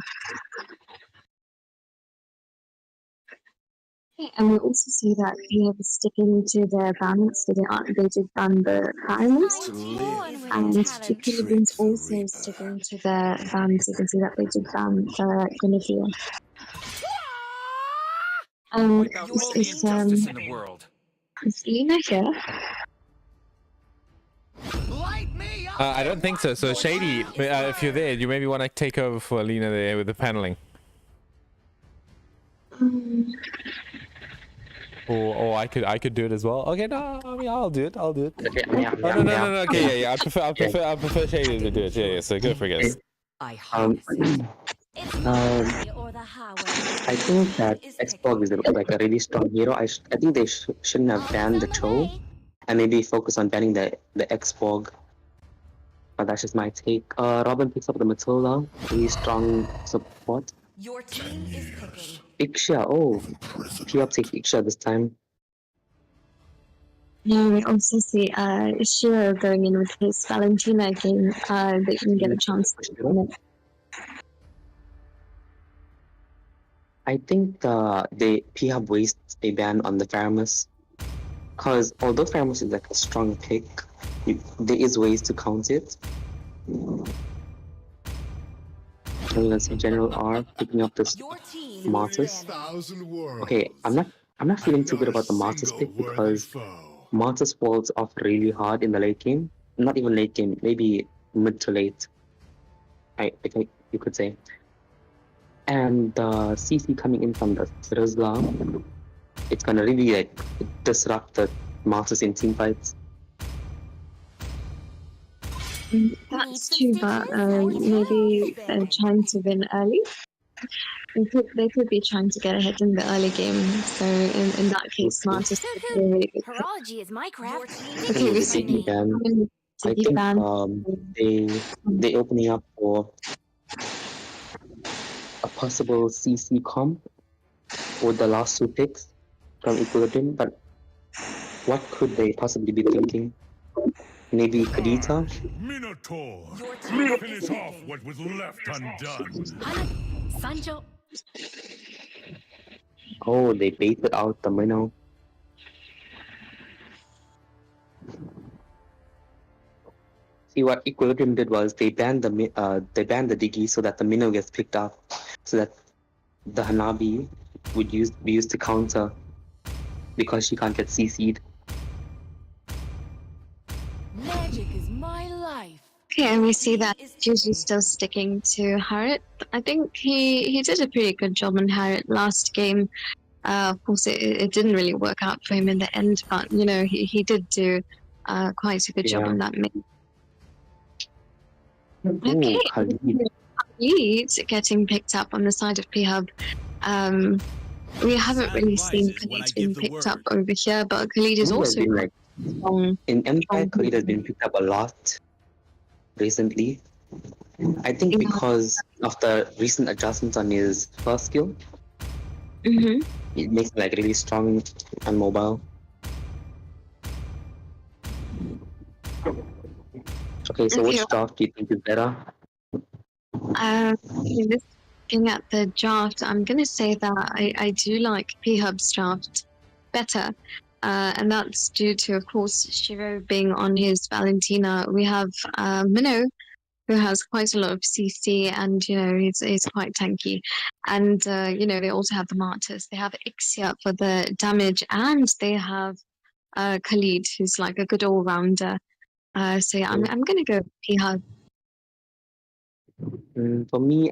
Okay, and we also see that they are sticking to their bans, so they did ban the Primus, and Equilibrium's also sticking to their bans. You can see that they did ban the Guinevere. Is Lena here? I don't think so. So Shady, if you're there, you maybe want to take over for Alina there with the paneling. Or I could do it as well. Okay, no, I mean I'll do it. Okay, no. Okay, yeah. I prefer Shady to do it. Yeah. So go for it, guys. I think that Xbox is like a really strong hero. I think they shouldn't have banned the troll and maybe focus on banning the Xbox. But that's just my take. Robin picks up the Matilda, really strong support. Your team is picking. Iksha, oh, P-Up takes Iksha this time. Yeah, we also see Shiro going in with his Valentina game. They can get a chance to win it. I think the P-Hub wastes a ban on the Faramus. Because although Faramus is like a strong pick, there is ways to count it. So let's say General R picking up this Martyrs. Okay, I'm not feeling too good about the Martyrs pick because Martyrs falls off really hard in the late game. Not even late game, maybe mid to late. You could say. And the CC coming in from the Rizla, it's gonna really like disrupt the Masters in team fights. That's true, but maybe they're trying to win early. They could be trying to get ahead in the early game. So in that case, Martyrs could be really good. Horology is my craft. Okay, we see. I think they opening up for a possible CC comp with the last 2 picks from Equilibrium, but what could they possibly be thinking? Maybe Kadita? Minotaur! Finish off what was left undone. Sancho. Oh, they baited out the Minnow. See, what Equilibrium did was they banned the Diggy so that the Minnow gets picked up, so that the Hanabi would be used to counter because she can't get CC'd. Magic is my life. Okay, and we see that Juju's still sticking to Harriet. I think he did a pretty good job on Harriet last game. Of course, it didn't really work out for him in the end, but you know he did do quite a good job on that mid. Okay, Khalid getting picked up on the side of P-Hub. We haven't really seen Khalid being picked up over here, but Khalid is also strong. In M5, Khalid has been picked up a lot recently. I think because of the recent adjustments on his first skill, it makes him like really strong and mobile. Okay, so which draft do you think is better? Just looking at the draft, I'm going to say that I do like P-Hub's draft better. And that's due to, of course, Shiro being on his Valentina. We have Minnow, who has quite a lot of CC, and he's quite tanky. And they also have the Martyrs. They have Ixia for the damage, and they have Khalid, who's like a good all-rounder. So yeah, I'm gonna go P-Hub. For me,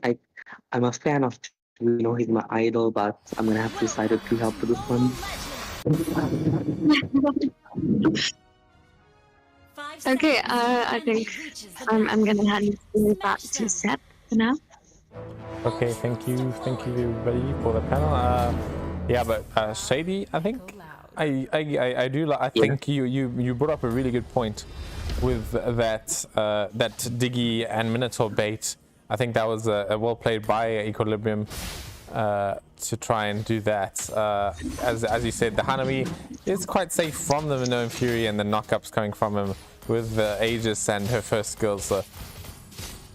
I'm a fan of, he's my idol, but I'm gonna have to decide with P-Hub for this one. Okay, I think I'm gonna hand it back to Seth for now. Okay, thank you everybody for the panel. Yeah, but Shady, I think I think you brought up a really good point with that Diggy and Minotaur bait. I think that was a well played by Equilibrium to try and do that. As you said, the Hanami is quite safe from the Minoan Fury and the knockups coming from him with the Aegis and her first skills. So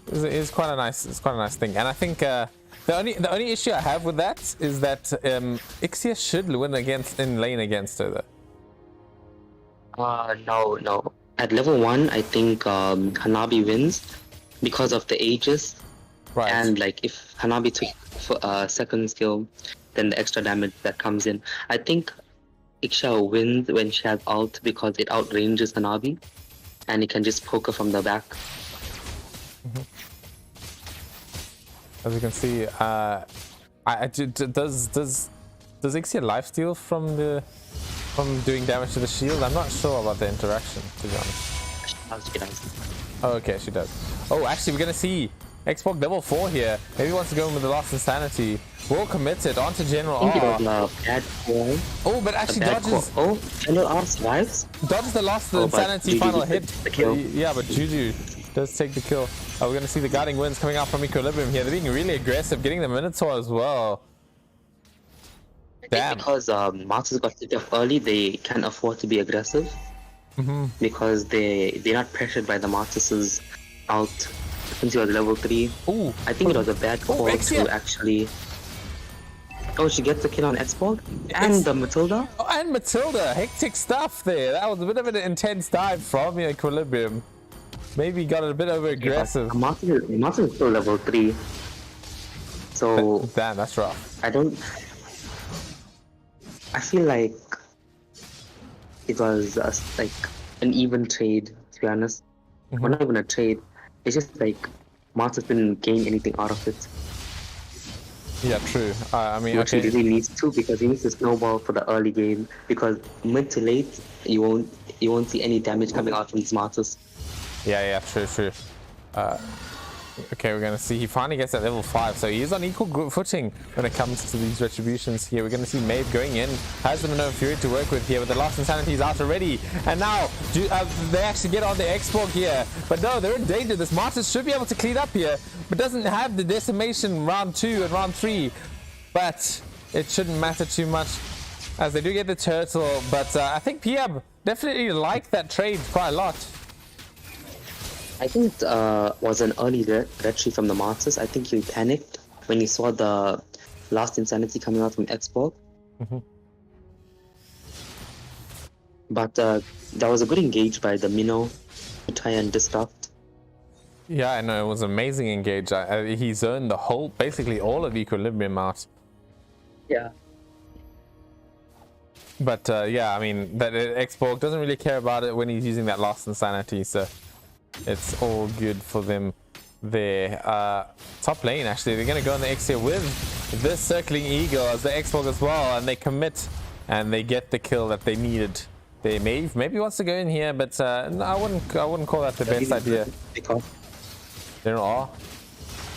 it's quite a nice thing. And I think the only issue I have with that is that Ixia should win in lane against her though. No. At level 1, I think Hanabi wins because of the Aegis. Right. And like if Hanabi took second skill, then the extra damage that comes in. I think Ixia wins when she has ult because it outranges Hanabi, and it can just poke her from the back. As you can see, does Ixia lifesteal from doing damage to the shield? I'm not sure about the interaction, to be honest. She does. Oh, okay, she does. Oh, actually, we're gonna see Xbox level 4 here. Maybe he wants to go in with the Lost Insanity. Well committed onto General R. I think it was a bad call. Oh, but actually dodges. Oh, General R survives. Dodges the Lost Insanity final hit. Yeah, but Juju does take the kill. Oh, we're gonna see the guarding winds coming out from Equilibrium here. They're being really aggressive, getting the Minotaur as well. Damn. Because Martyrs got picked up early, they can't afford to be aggressive. Because they're not pressured by the Martyrs' out since he was level 3. Ooh. I think it was a bad call to actually. Oh, she gets the kill on Xbox and the Matilda. Oh, and Matilda, hectic stuff there. That was a bit of an intense dive from Equilibrium. Maybe got a bit over aggressive. Yeah, Martin is still level 3. So damn, that's rough. I feel like it was like an even trade, to be honest. Well, not even a trade. It's just like Martin didn't gain anything out of it. Yeah, true. I mean, which he really needs to, because he needs to snowball for the early game. Because mid to late, you won't see any damage coming out from these Martyrs. Yeah, true. Okay, we're gonna see he finally gets at level 5, so he is on equal footing when it comes to these retributions here. We're gonna see Maeve going in, has the Minoan Fury to work with here, but the Lost Insanity is out already, and now they actually get on the Xborg here, but no, they're in danger. This Martyrs should be able to clean up here, but doesn't have the decimation round 2 and round 3, but it shouldn't matter too much as they do get the turtle. But I think Piab definitely liked that trade quite a lot. I think it was an early retreat from the Martyrs. I think he panicked when he saw the Lost Insanity coming out from Xbox. But that was a good engage by the Minnow to try and disrupt. Yeah, I know, it was amazing engage. He zoned the whole, basically all of Equilibrium out. Yeah. But yeah, I mean, that Xborg doesn't really care about it when he's using that Lost Insanity, so it's all good for them there. Top lane, actually, they're going to go on the X here with this Circling Eagle as the Xborg as well, and they commit and they get the kill that they needed. They maybe wants to go in here, but no, I wouldn't call that the best idea. They're all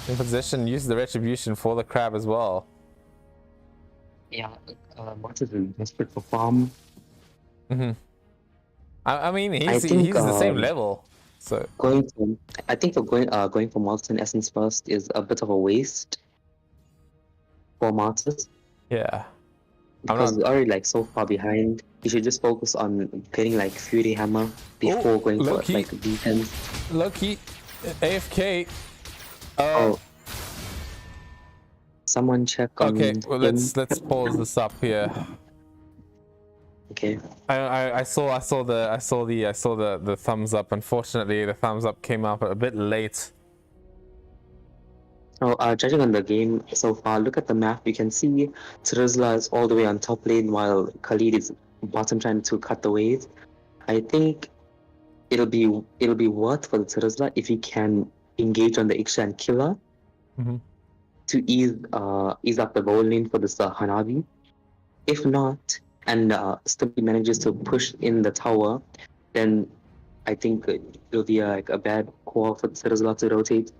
in position, use the retribution for the crab as well. Yeah, Martyrs is desperate for farm. I mean, he's the same level. So I think for going for Molten Essence first is a bit of a waste for Martyrs. Yeah. Because he's already like so far behind. You should just focus on getting like Fury Hammer before going for like defense. Loki, AFK. someone check on Okay, well, him? let's pause this up here. Okay. I saw the thumbs up. Unfortunately, the thumbs up came up a bit late. So, judging on the game so far, look at the map. You can see Trizla is all the way on top lane while Khalid is bottom trying to cut the wave. I think it'll be worth for the Trizla if he can engage on the Iksha and Killer to ease up the goal lane for this Hanabi. If not, and still manages to push in the tower, then I think it'll be like a bad call for the Trizla to rotate.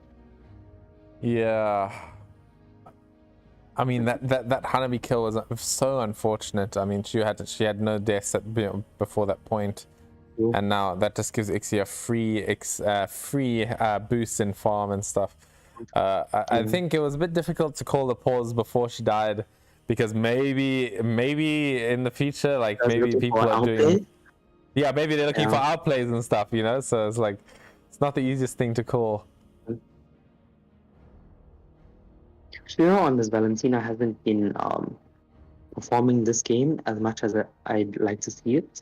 Yeah. I mean that Hanabi kill was so unfortunate. I mean she had no deaths before that point, and now that just gives Ixie a free boost in farm and stuff. I think it was a bit difficult to call the pause before she died, because maybe in the future, like maybe people are doing, maybe they're looking for outplays and stuff, you know. So it's like it's not the easiest thing to call. Shiro on this Valentina hasn't been performing this game as much as I'd like to see it.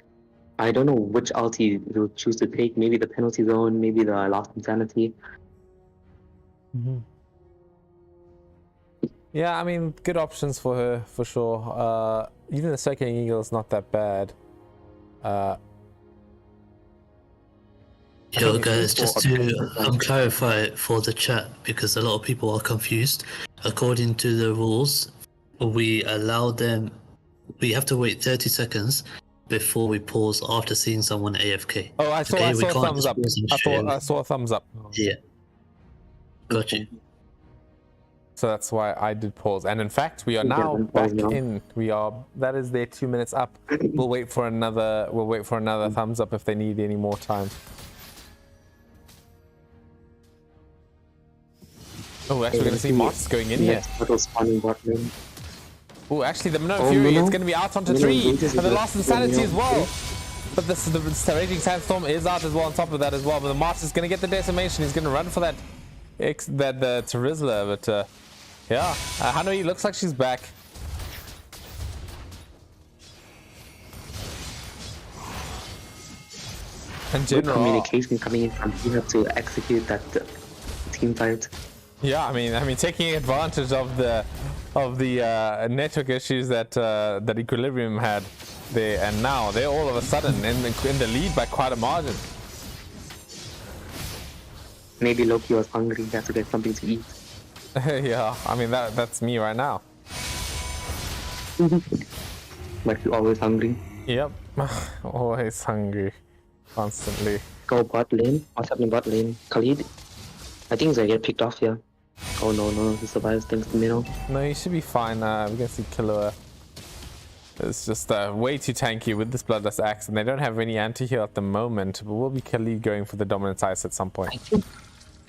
I don't know which ulti he'll choose to take. Maybe the penalty zone, maybe the last insanity. Yeah, I mean, good options for her for sure. Even the Circling Eagle is not that bad. Yo guys, just to clarify for the chat, because a lot of people are confused. According to the rules, we have to wait 30 seconds before we pause after seeing someone AFK. Oh, I saw a thumbs up. I saw a thumbs up. Yeah. Got you. So that's why I did pause. And in fact, we are now back in. That is their 2 minutes up. We'll wait for another thumbs up if they need any more time. Oh, actually, we're going to see Moss going in here. Oh, actually, the Minoan Fury is going to be out onto 3. And the Lost Insanity as well. But the Raging Sandstorm is out as well on top of that as well. But the Moss is going to get the Decimation. He's going to run for that the Terizla. But yeah, Hanoi looks like she's back. And good communication coming in from here to execute that team fight. Yeah, I mean, taking advantage of the network issues that Equilibrium had there, and now they're all of a sudden in the lead by quite a margin. Maybe Loki was hungry, he has to get something to eat. Yeah, I mean that's me right now. But you're always hungry. Yep, always hungry, constantly. Go bot lane. What's happening bot lane? Khalid? I think he's gonna get picked off here. Oh no, he survives thanks to Mino. No, he should be fine. We're gonna see Killua. It's just way too tanky with this Bloodlust Axe, and they don't have any anti-heal at the moment, but will be Khalid going for the Dominance Ice at some point.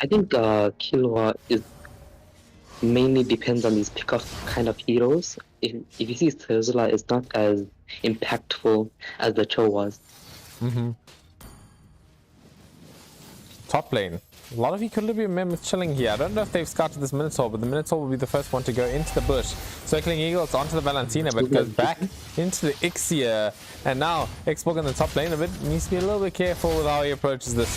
I think Killua is mainly depends on these pick-up kind of heroes. If you see Terizla is not as impactful as the Cho was. Top lane. A lot of Equilibrium members chilling here. I don't know if they've scouted this Minotaur, but the Minotaur will be the first one to go into the bush. Circling Eagles onto the Valentina, but goes back into the Ixia. And now, Xborg in the top lane of it needs to be a little bit careful with how he approaches this.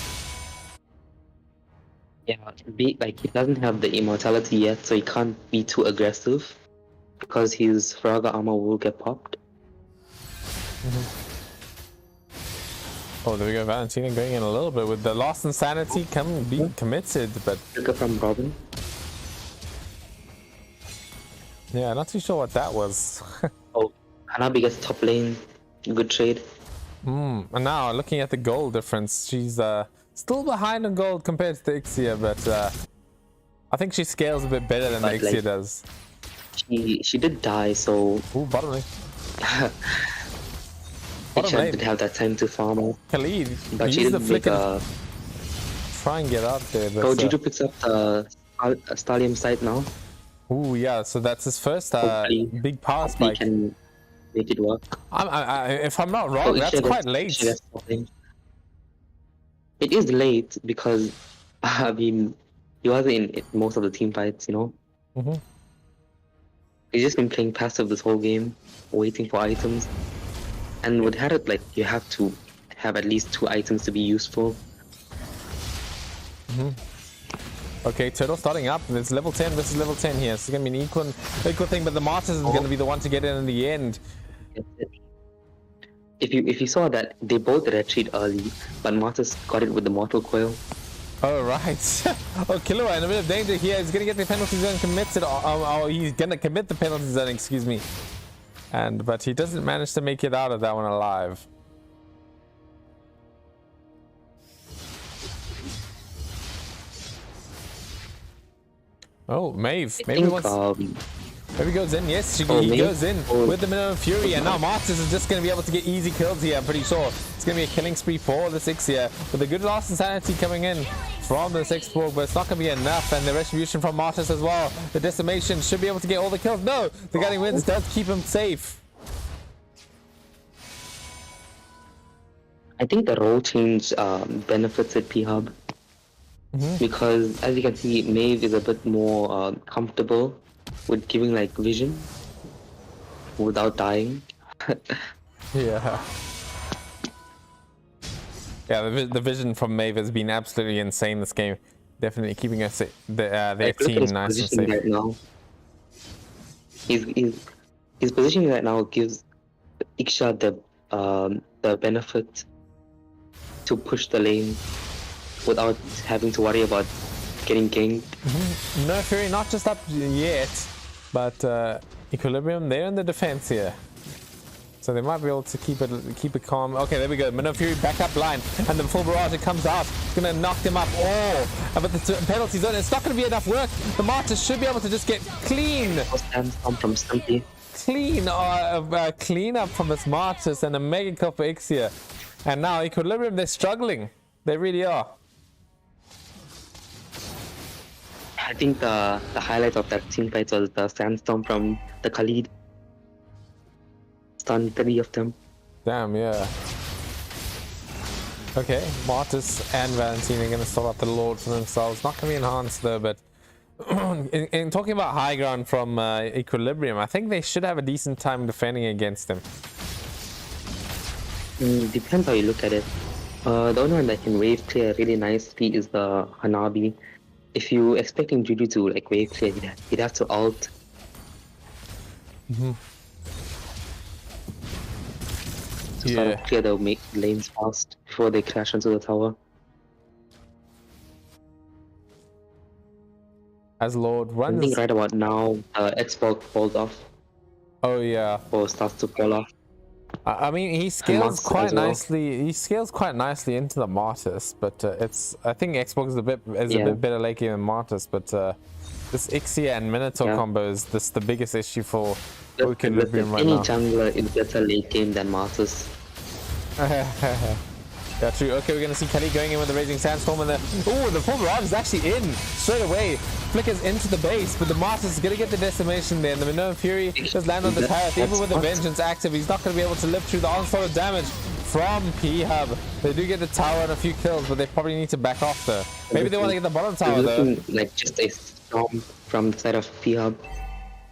Yeah, he doesn't have the immortality yet, so he can't be too aggressive, because his Frogger armor will get popped. Oh, there we go. Valentina going in a little bit with the Lost Insanity being committed, but from Robin. Yeah, not too sure what that was. Oh, Hanabi gets top lane. Good trade. And now looking at the gold difference, she's still behind on gold compared to the Ixia, but I think she scales a bit better than the Ixia does. She did die, so. Ooh, bottom lane. She didn't have that time to farm out. Khalid, but she didn't make a... Try and get out there. But Juju picks up the Stallium site now. Ooh, yeah, so that's his first big power spike. He can make it work. If I'm not wrong, that's quite late. It is late because, I mean, he wasn't in most of the team fights, you know? He's just been playing passive this whole game, waiting for items. And with Harrod, like, you have to have at least 2 items to be useful. Okay, Turtle starting up. It's level 10 versus level 10 here. It's going to be an equal thing, but the Martyrs is going to be the one to get in the end. If you saw that, they both retreat early, but Martyrs got it with the Mortal Coil. Oh, right. Oh, Killua in a bit of danger here. He's going to get the penalty zone committed. He's going to commit the penalty zone, excuse me. But he doesn't manage to make it out of that one alive. Oh, Maeve. Maybe goes in. Yes, he goes in with the minimum fury, and now Martyrs is just going to be able to get easy kills here. I'm pretty sure it's going to be a killing spree for the 6 here, with a good loss insanity coming in from the 6 but it's not going to be enough. And the retribution from Martyrs as well. The decimation should be able to get all the kills. No, the Guiding Winds does keep him safe. I think the role change benefits at P-Hub. Because as you can see, Maeve is a bit more comfortable with giving like vision without dying. Yeah, the vision from Maeve has been absolutely insane this game. Definitely keeping us their team nice and safe. Right now, his positioning right now gives Iksha the benefit to push the lane without having to worry about getting ganked. No Fury not just up yet, but Equilibrium, they're in the defense here, so they might be able to keep it calm. Okay, there we go. Minnow Fury back up line, and the full barrage comes out. It's gonna knock them up all. But the penalty zone, it's not gonna be enough work. The Martyrs should be able to just get clean. From Stumpy. Clean up from this Martyrs, and a mega kill for Ixia. And now Equilibrium, they're struggling. They really are. I think the highlight of that team fight was the sandstorm from the Khalid. Stunned 3 of them. Damn, yeah. Okay, Martyrs and Valentine are going to stop up the Lord for themselves. Not going to be enhanced though, but in talking about high ground from Equilibrium, I think they should have a decent time defending against him. Depends how you look at it. The only one that can wave clear really nicely is the Hanabi. If you expecting Juju to like wave clear, he'd have to ult. To sort of clear the lanes fast before they crash into the tower. As Lord runs. I think right about now, Xbox falls off. Oh yeah. Or starts to fall off. I mean, he scales quite nicely. He scales quite nicely into the Martyrs, but I think Xbox is a bit better late game than Martyrs. But this Ixia and Minotaur combo is the biggest issue for Equilibrium right now. Any jungler is better late game than Martyrs. Yeah, true. Okay, we're gonna see Kelly going in with the Raging Sandstorm, and the full barrage is actually in straight away. Flickers into the base, but the Martyrs is gonna get the decimation there, and the Minoan Fury does land on the Tyrant. Even with the Vengeance active, he's not gonna be able to live through the onslaught of damage from P-Hub. They do get the tower and a few kills, but they probably need to back off though. Maybe they want to get the bottom tower though. Like just a storm from the side of P-Hub.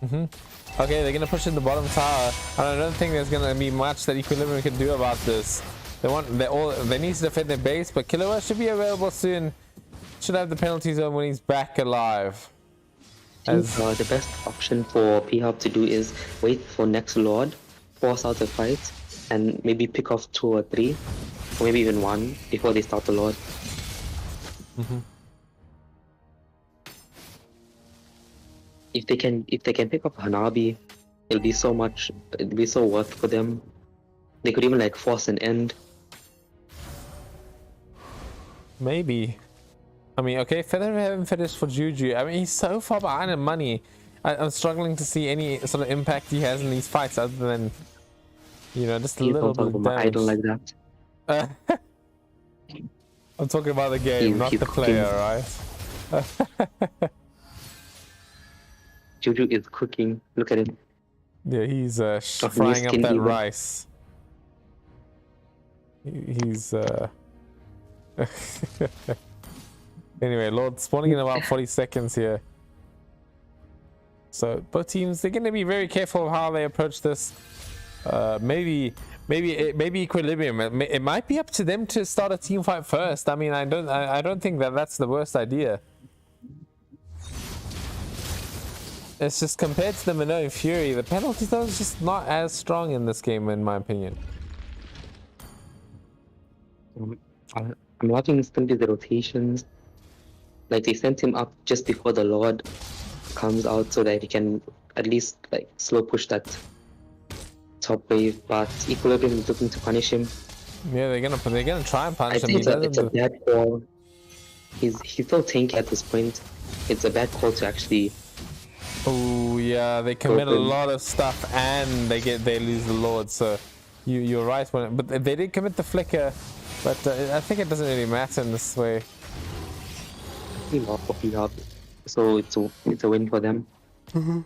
Okay, they're gonna push in the bottom tower, and I don't think there's gonna be much that Equilibrium can do about this. They need to defend their base, but Killua should be available soon. Should have the penalty zone when he's back alive. The best option for P-Hub to do is wait for next Lord, force out the fight, and maybe pick off 2 or 3, or maybe even 1 before they start the Lord. If they can pick up Hanabi, it'll be so worth for them. They could even like force an end. Maybe. I mean, okay, Feather haven't finished for Juju. I mean, he's so far behind in money. I'm struggling to see any sort of impact he has in these fights other than, just a little bit of damage. I don't like that. I'm talking about the game, not the player, right? Juju is cooking. Look at him. Yeah, he's frying up that rice. He's Anyway, Lord spawning in about 40 seconds here. So both teams, they're going to be very careful of how they approach this. Maybe equilibrium. It might be up to them to start a team fight first. I mean, I don't think that's the worst idea. It's just compared to the Minoan Fury, the penalty zone is just not as strong in this game, in my opinion. I'm watching instantly the rotations. Like they sent him up just before the Lord comes out so that he can at least like slow push that top wave. But Equilibrium is looking to punish him. Yeah, they're gonna try and punish him. I think it's a bad call. He's so tanky at this point. It's a bad call to actually. Oh yeah, they commit a lot of stuff and they lose the Lord. So you're right, but they did commit the flicker. But I think it doesn't really matter in this way. So it's a win for them. Mm-hmm.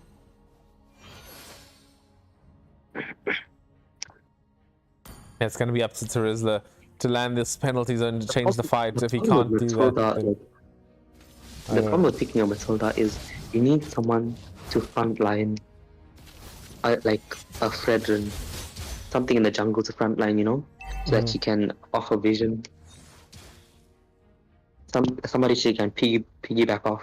Yeah, it's gonna be up to Terizla to land this penalty zone to change the fight. If he can't do that, the problem with picking up Matilda is you need someone to frontline, like a Fredrin, something in the jungle to frontline, you know, so that she can offer vision. Somebody she can piggyback off.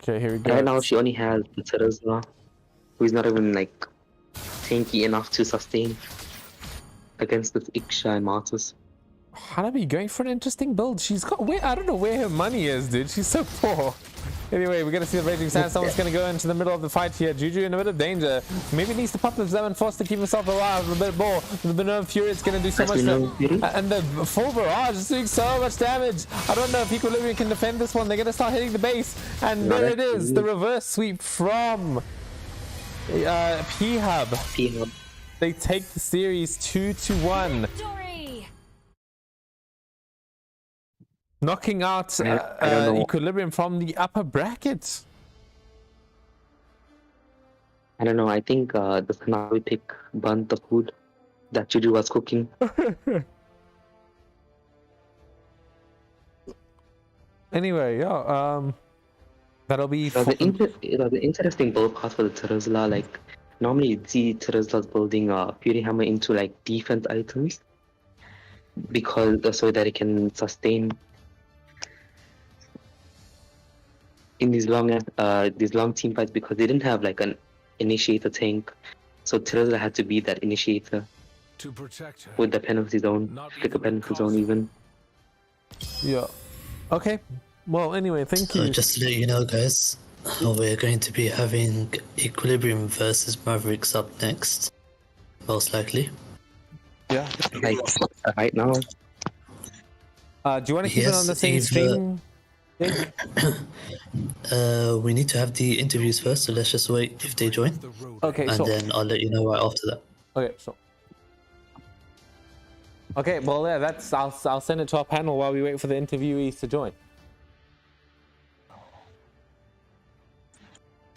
Okay, here we go. Right now she only has the Terizla, who is not even like tanky enough to sustain against this Iksha and Martus. Hanabi going for an interesting build. She's got I don't know where her money is, dude. She's so poor. Anyway, we're gonna see the Raging Sand. Someone's gonna go into the middle of the fight here. Juju in a bit of danger. Maybe needs to pop the Zeman Force to keep himself alive a bit more. The Minoan Fury is gonna do so much and the full barrage is doing so much damage. I don't know if Equilibrium can defend this one. They're gonna start hitting the base. And there it is, the reverse sweep from P-Hub. They take the series 2-1. Knocking out Equilibrium from the upper bracket. I don't know. I think the Sanawi pick burnt the food that Juju was cooking. Anyway, yeah, that'll be. The interesting build path for the Terizla. Like normally you'd see Terizla's building Fury Hammer into like defense items because so that it can sustain in these long team fights, because they didn't have like an initiator tank, so Terizla had to be that initiator to protect her. With the penalty zone, pick a penalty zone even. Yeah. Okay. Well, anyway, thank you. So just to let you know, guys, we're going to be having Equilibrium versus Mavericks up next, most likely. Yeah. Like right now. Do you want to keep it on the same stream? We need to have the interviews first, so let's just wait if they join. Okay, and then I'll let you know right after that. Okay, so. Okay, well, yeah, that's I'll send it to our panel while we wait for the interviewees to join.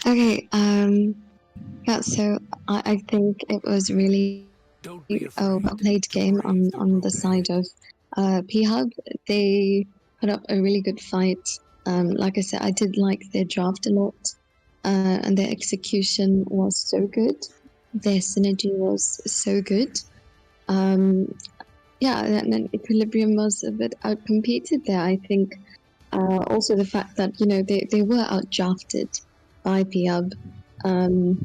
Okay, yeah, so I think it was really a well-played game on the side of P-Hub. They put up a really good fight. Like I said, I did like their draft a lot, and their execution was so good. Their synergy was so good. Yeah, and then Equilibrium was a bit outcompeted there, I think. Also the fact that, you know, they were outdrafted by P-Hub. And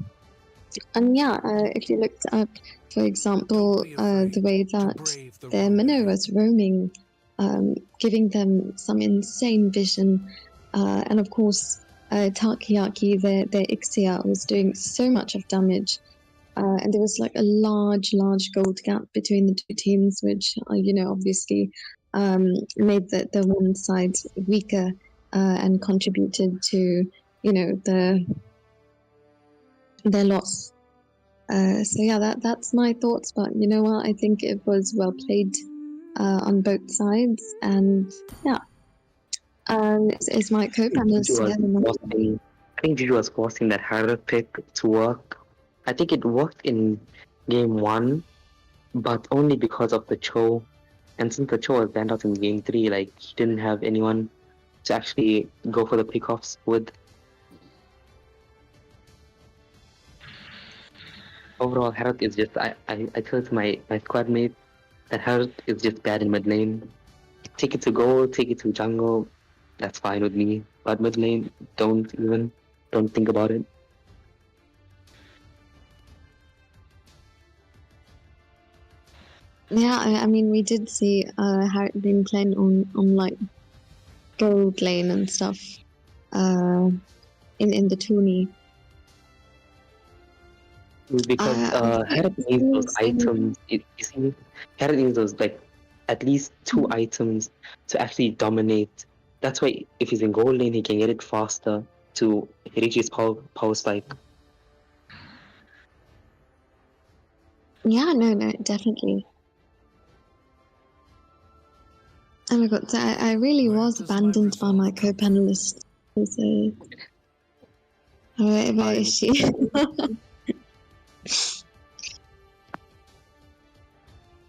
yeah, if you looked at, for example, the way that their Minnow was roaming, giving them some insane vision, and of course, Takoyaki, their Ixia, was doing so much of damage. And there was like a large gold gap between the two teams, which, you know, obviously made the one side weaker and contributed to, you know, their loss. So yeah, that's my thoughts. But you know what? I think it was well played on both sides, and yeah. Is my co-panelist here? I think Juju was forcing that harder pick to work. I think it worked in game 1, but only because of the Cho. And since the Cho was banned out in game 3, like he didn't have anyone to actually go for the pickoffs with. Overall, Herald is just, I told my squad mate that Herald is just bad in mid lane. Take it to gold, take it to jungle, that's fine with me. But mid lane, don't think about it. Yeah, I mean, we did see Harry being playing on like gold lane and stuff in the tourney. Because Herald needs those items. You see, Herald needs those like at least 2 items to actually dominate. That's why if he's in gold lane, he can get it faster to reach his power spike. Yeah, no, definitely. Oh my god, so I really was abandoned by my co-panelist. So, where is she?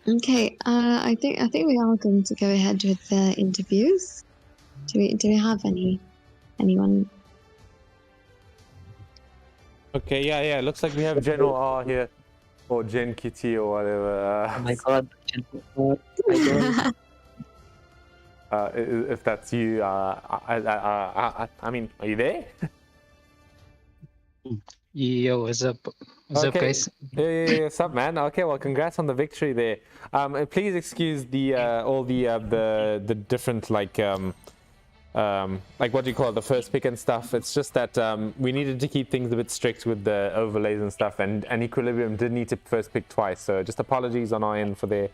Okay, I think we are going to go ahead with the interviews. Do we have anyone? Okay, yeah. Looks like we have General R here, or Gen Kitty, or whatever. Oh my god, If that's you, I mean, are you there? Yo, what's up? What's up, guys? Yeah, what's up, man? Okay, well, congrats on the victory there. Please excuse the all the different like what do you call it, the first pick and stuff. It's just that we needed to keep things a bit strict with the overlays and stuff, and Equilibrium did need to first pick twice, so just apologies on our end for the.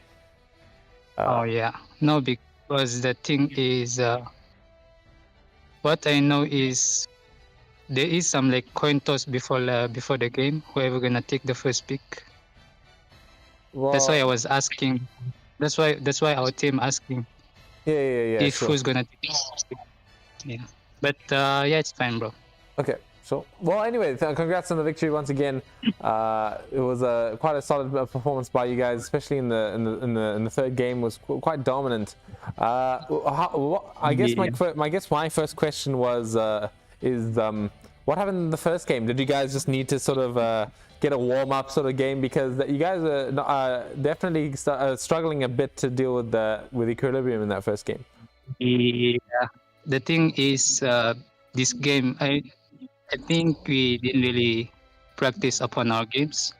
Oh yeah, no, because the thing is, what I know is there is some like coin toss before the game. Whoever gonna take the first pick. Well, that's why I was asking. That's why our team asking. Yeah. If sure. who's gonna take the first pick. Yeah, but yeah, it's fine, bro. Okay, so well, anyway, congrats on the victory once again. It was quite a solid performance by you guys, especially in the third game was quite dominant. I guess my first question was what happened in the first game? Did you guys just need to sort of get a warm-up sort of game, because you guys are definitely struggling a bit to deal with Equilibrium in that first game? Yeah, the thing is, this game, I think we didn't really practice upon our games,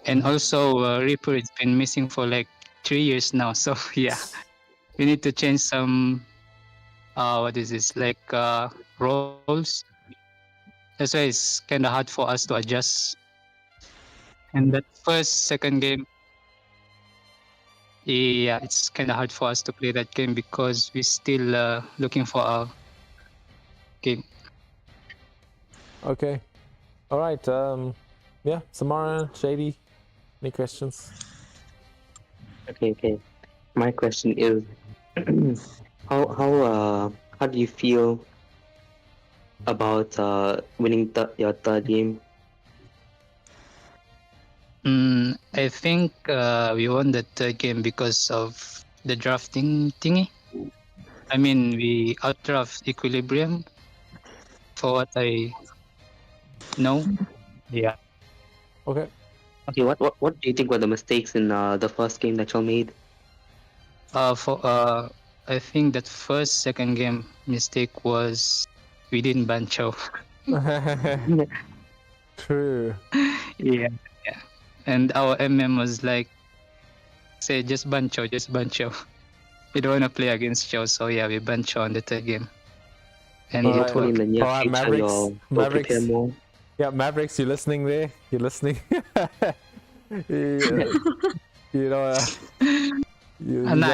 and also Reaper has been missing for like 3 years now. So yeah, we need to change some what is this, like roles. That's why it's kind of hard for us to adjust. And that second game, yeah, it's kind of hard for us to play that game because we're still looking for our game. Okay. All right. Yeah, Samara, Shady, any questions? Okay. My question is, how do you feel about winning your third game? I think we won the third game because of the drafting thingy. I mean, we outdraft Equilibrium for what I know. Yeah. Okay. Okay, what do you think were the mistakes in the first game that you made? I think that second game mistake was we didn't ban Chow. True. Yeah. And our MM was like, say, just ban Chow. We don't want to play against Chow, so yeah, we ban Chow on the third game. And it worked. Mavericks. Yeah, Mavericks, you listening there? You listening? I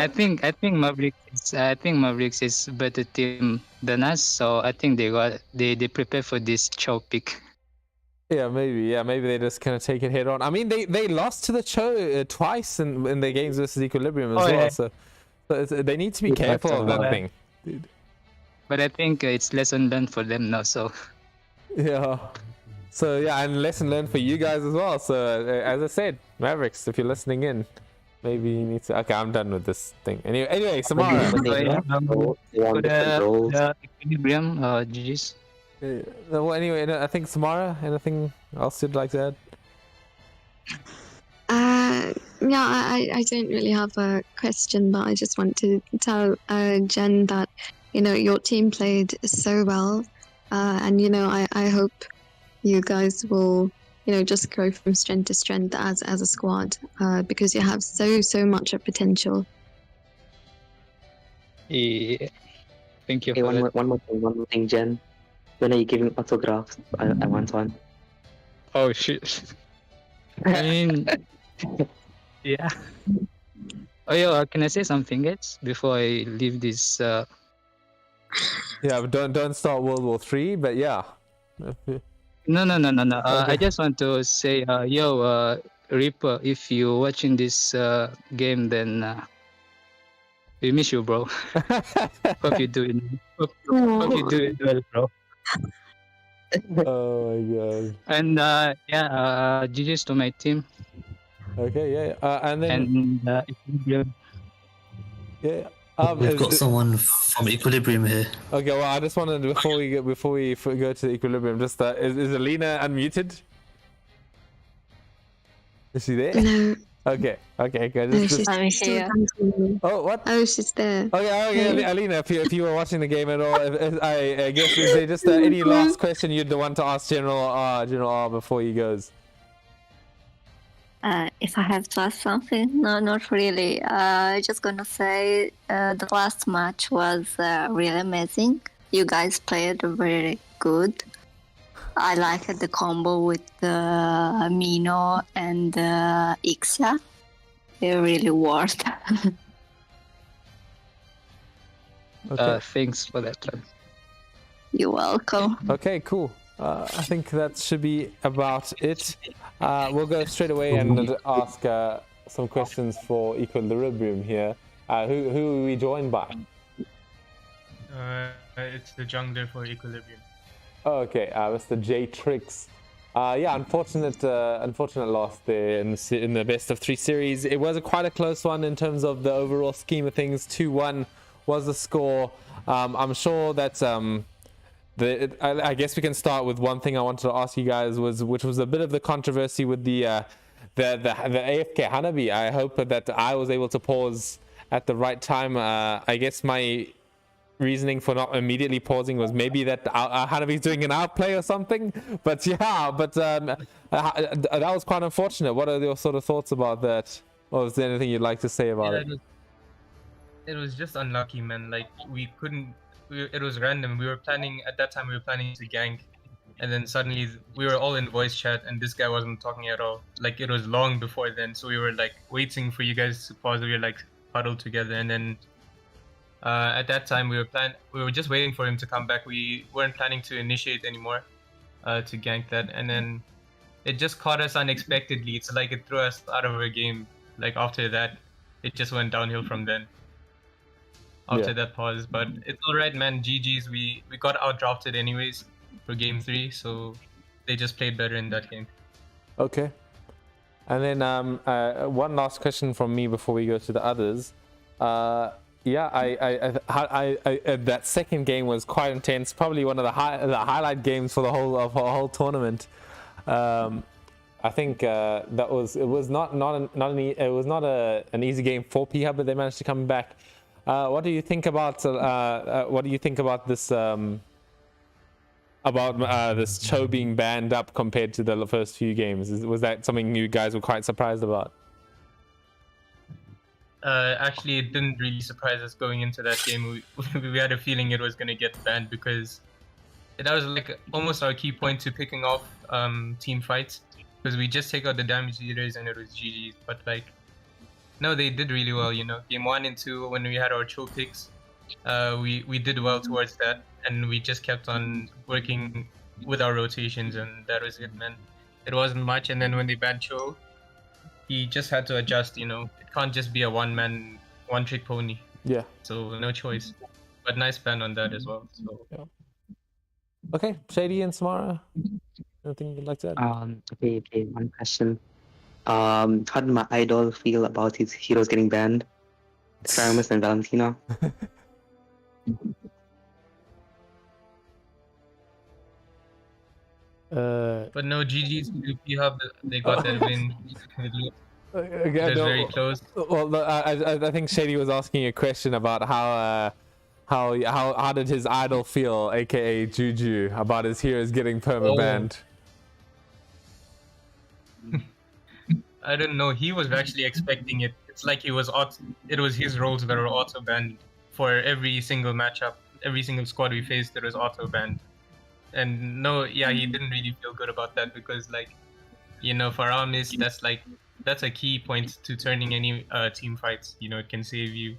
think Mavericks is a better team than us, so I think they prepare for this Chow pick. Yeah, maybe they just kind of take it head on. I mean, they lost to the Cho twice in their games versus Equilibrium as well. Yeah. So they need to be careful of that thing. Dude. But I think it's lesson learned for them now. So yeah. So yeah, and lesson learned for you guys as well. So as I said, Mavericks, if you're listening in, Maybe he needs to. Okay, I'm done with this thing. Anyway, Samara. For the equilibrium, GG's. Well, anyway, I think Samara. Anything else you'd like to add? Yeah, I don't really have a question, but I just want to tell Jen that, your team played so well. And, I hope you guys will, just grow from strength to strength as a squad, because you have so much of potential. Yeah. Thank you Hey, for that. one more thing, Jen. When are you giving autographs? I want one. Oh shit. I mean, yeah. Oh yeah, can I say something, guys, before I leave this? Yeah, but don't start World War III. But yeah. No. Okay. I just want to say, Reaper, if you're watching this game, then we miss you, bro. Hope you do it. Hope you do it well, bro. Oh my god. And GG's to my team. Okay, yeah. And then. Equilibrium. Yeah. We've got someone from Equilibrium here. Okay, well, I just wanted before we go to the Equilibrium, just is Alina unmuted? Is she there? No. Okay, good. No, she's still dancing. Oh, what? Oh, she's there. Okay, Alina, if you were watching the game at all, I guess is there just any last question you'd want to ask General R before he goes? If I have to ask something, no, not really. Just gonna say the last match was really amazing. You guys played very good. I liked the combo with Mino and Ixia. It really worked. Okay. Thanks for that. You're welcome. Okay, cool. I think that should be about it. We'll go straight away and ask some questions for Equilibrium here. Who are we joined by? It's the jungler for Equilibrium. Oh, okay, Mr. J Tricks. Yeah, unfortunate loss there in the best of 3 series. It was quite a close one in terms of the overall scheme of things. 2-1 was the score. I'm sure that I guess we can start with one thing I wanted to ask you guys, which was a bit of the controversy with the AFK Hanabi. I hope that I was able to pause at the right time. I guess my reasoning for not immediately pausing was maybe that Hanabi's doing an outplay or something. But yeah, that was quite unfortunate. What are your sort of thoughts about that? Or is there anything you'd like to say about it? It was just unlucky, man. Like it was random. At that time we were planning to gank, and then suddenly we were all in voice chat and this guy wasn't talking at all. Like it was long before then, so we were like waiting for you guys to pause. We were like huddled together, and then at that time we were just waiting for him to come back. We weren't planning to initiate anymore to gank that, and then it just caught us unexpectedly. It's like it threw us out of our game. Like after that, it just went downhill from then. After that pause, but it's alright, man. GG's. We got outdrafted anyways for game 3, so they just played better in that game. Okay. And then one last question from me before we go to the others. Yeah, that second game was quite intense. Probably one of the highlight games for the whole tournament. I think it was not an easy game for P Hub, but they managed to come back. What do you think about this this Cho being banned up compared to the first few games? Was that something you guys were quite surprised about? Actually, it didn't really surprise us going into that game. We had a feeling it was going to get banned because that was like almost our key point to picking off team fights, because we just take out the damage leaders and it was GG. But like, no, they did really well. Game 1 and 2 when we had our Cho picks, we did well towards that, and we just kept on working with our rotations, and that was it, man. It wasn't much, and then when they banned Cho, he just had to adjust. It can't just be a one-trick pony. Yeah. So no choice. But nice ban on that as well. So. Yeah. Okay, Shady and Samara, anything you'd like to add? Okay, one question. How did my idol feel about his heroes getting banned? Skirmishes and Valentina. But no, GG's to P Hub. They got that win. It was very close. Well, I think Shady was asking a question about how did his idol feel, aka Juju, about his heroes getting perma banned. I don't know. He was actually expecting it. It's like it was his roles that were auto banned for every single matchup, every single squad we faced. It was auto banned, and no, yeah, he didn't really feel good about that because, like, you know, for our miss, that's a key point to turning any team fights. You know, it can save you.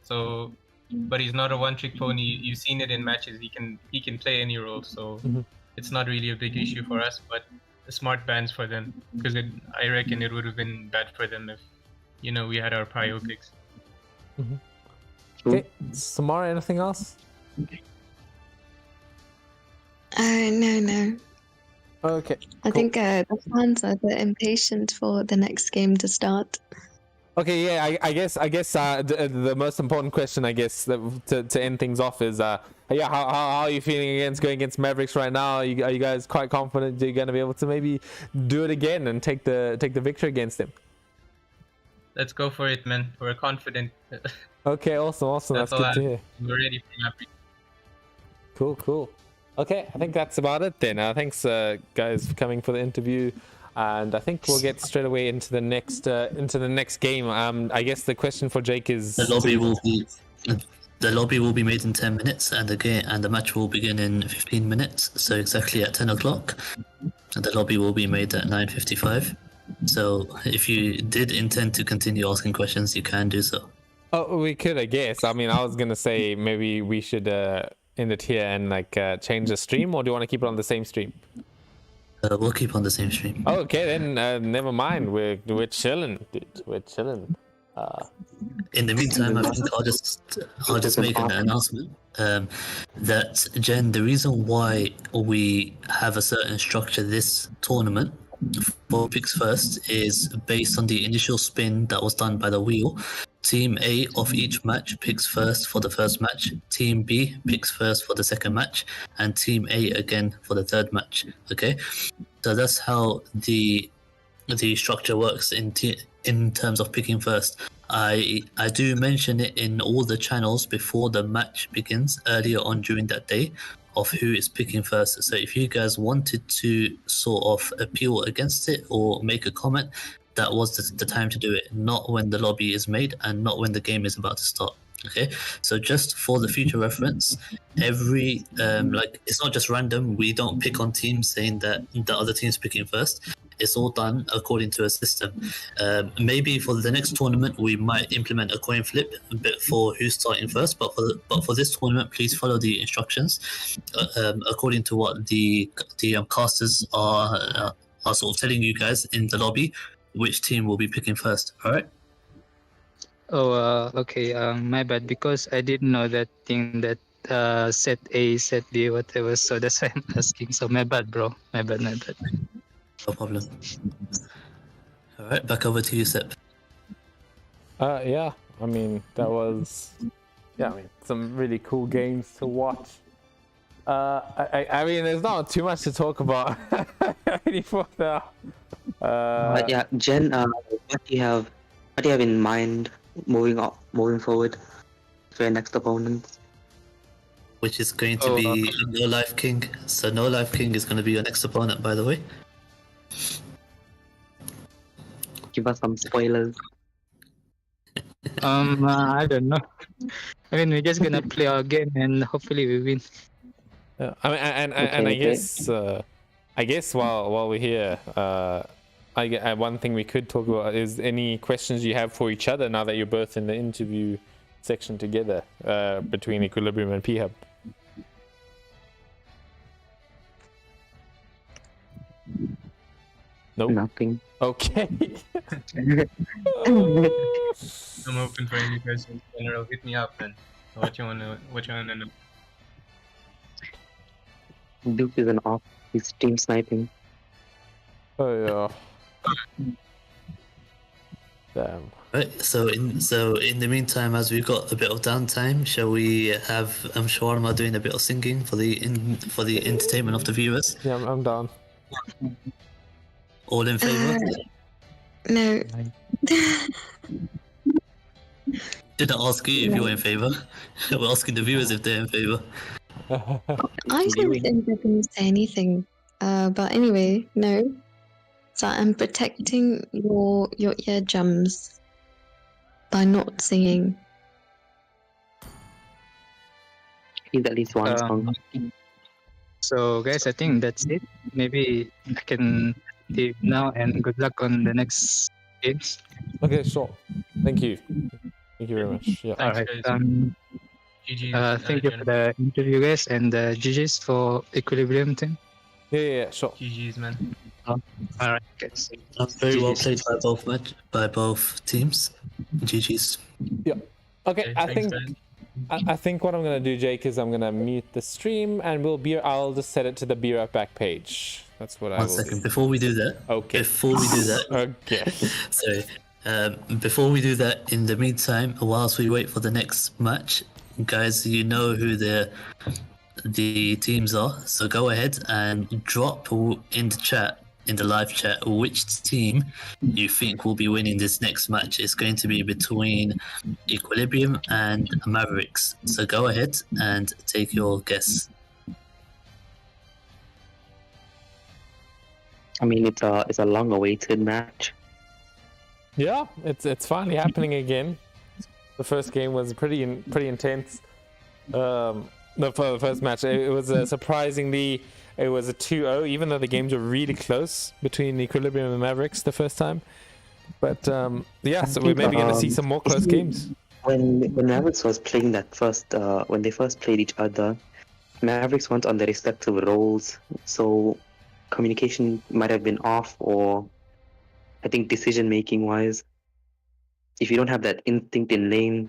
So, but he's not a one-trick pony. You've seen it in matches. He can play any role. So it's not really a big issue for us. But smart bans for them because I reckon it would have been bad for them if, you know, we had our prio picks. Okay, Samara, anything else? No. Okay. I think the fans are a bit impatient for the next game to start. Okay, yeah, I guess the most important question, I guess, to end things off is, how are you feeling going against Mavericks right now? Are you guys quite confident you're going to be able to maybe do it again and take the victory against them? Let's go for it, man. We're confident. Okay, awesome. That's good to hear. We're ready for Mavericks. Cool. Okay, I think that's about it then. Thanks, guys, for coming for the interview. And I think we'll get straight away into the next game. I guess the question for Jake is the lobby will be made in 10 minutes, and the match will begin in 15 minutes. So exactly at 10 o'clock, and the lobby will be made at 9:55. So if you did intend to continue asking questions, you can do so. Oh, we could, I guess. I mean, I was gonna say maybe we should end it here and change the stream, or do you want to keep it on the same stream? We'll keep on the same stream. Oh, okay, then never mind. We're chilling, dude. We're chilling. In the meantime, I think I'll just make an announcement that Jen, the reason why we have a certain structure this tournament for picks first is based on the initial spin that was done by the wheel. Team A of each match picks first for the first match, Team B picks first for the second match, and Team A again for the third match. Okay, so that's how the structure works in terms of picking first. I do mention it in all the channels before the match begins earlier on during that day of who is picking first. So if you guys wanted to sort of appeal against it or make a comment, that was the time to do it, not when the lobby is made and not when the game is about to start. Okay, so just for the future reference, every it's not just random. We don't pick on teams saying that the other team's picking first. It's all done according to a system. Maybe for the next tournament we might implement a coin flip a bit for who's starting first, but for this tournament, please follow the instructions according to what the casters are sort of telling you guys in the lobby. Which team will be picking first? All right. Oh, okay. My bad, because I didn't know that thing that set A, set B, whatever. So that's why I'm asking. So my bad, bro. My bad. No problem. All right, back over to you, Sep. Yeah. I mean, that was some really cool games to watch. I mean, there's not too much to talk about anymore now. But yeah, Jen, what do you have in mind moving forward for your next opponent? Which is going to be No Life King. So No Life King is going to be your next opponent, by the way. Give us some spoilers. I don't know. I mean, we're just gonna play our game and hopefully we win. Yeah, I mean, and I guess while we're here, one thing we could talk about is any questions you have for each other now that you're both in the interview section together between Equilibrium and P-Hub. Nope. Nothing. Okay. I'm open for any questions. General, hit me up then. What you wanna know? Duke is an off. He's team sniping. Oh yeah. Damn. Right. So in the meantime, as we've got a bit of downtime, shall we have Shawarma doing a bit of singing for the entertainment of the viewers? Yeah, I'm down. All in favor? No. Didn't ask you if you're in favor. We're asking the viewers if they're in favor. I don't think they're going to say anything. But anyway, no. So I'm protecting your eardrums by not singing. He's at least one song. So guys, I think that's it. Maybe I can leave now, and good luck on the next games. Okay, sure. Thank you. Thank you very much. Yeah. All right. GG's. Thank you for the interview, guys, and GG's for Equilibrium team. Yeah, sure. GG's, man. All right, guys. Very well played by both teams. GG's. Yeah. Okay, I think guys. I think what I'm gonna do, Jake, is I'm gonna mute the stream and I'll just set it to the Be Right Back page. That's what I will. 1 second. Before we do that. Okay. Before we do that. Okay. Sorry. Before we do that, in the meantime, whilst we wait for the next match, guys, you know who the teams are. So go ahead and drop in the chat, in the live chat, which team you think will be winning this next match. It's going to be between Equilibrium and Mavericks. So go ahead and take your guess. I mean, it's a long-awaited match. Yeah, it's finally happening again. The first game was pretty intense. For the first match, it was surprisingly, it was a 2-0, even though the games were really close between Equilibrium and Mavericks the first time. But yeah, so we're maybe going to see some more close games. When Mavericks was playing that first, when they first played each other, Mavericks went on their respective roles, so communication might have been off, or I think decision-making wise, if you don't have that instinct in lane,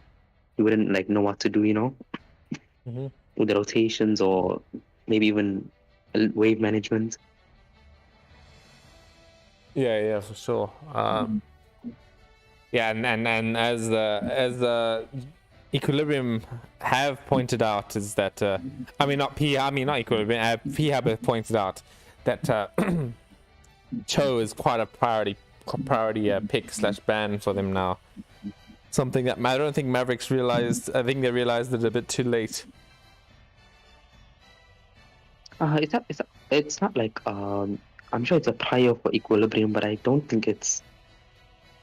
you wouldn't know what to do, Mm-hmm. with the rotations or maybe even wave management. Yeah, for sure. Yeah, and as the Equilibrium have pointed out, is that not Equilibrium. P-Hub have pointed out that Cho is quite a priority pick / ban for them now. Something that I don't think Mavericks realized. I think they realized it a bit too late. It's not like I'm sure it's a prio for Equilibrium, but I don't think it's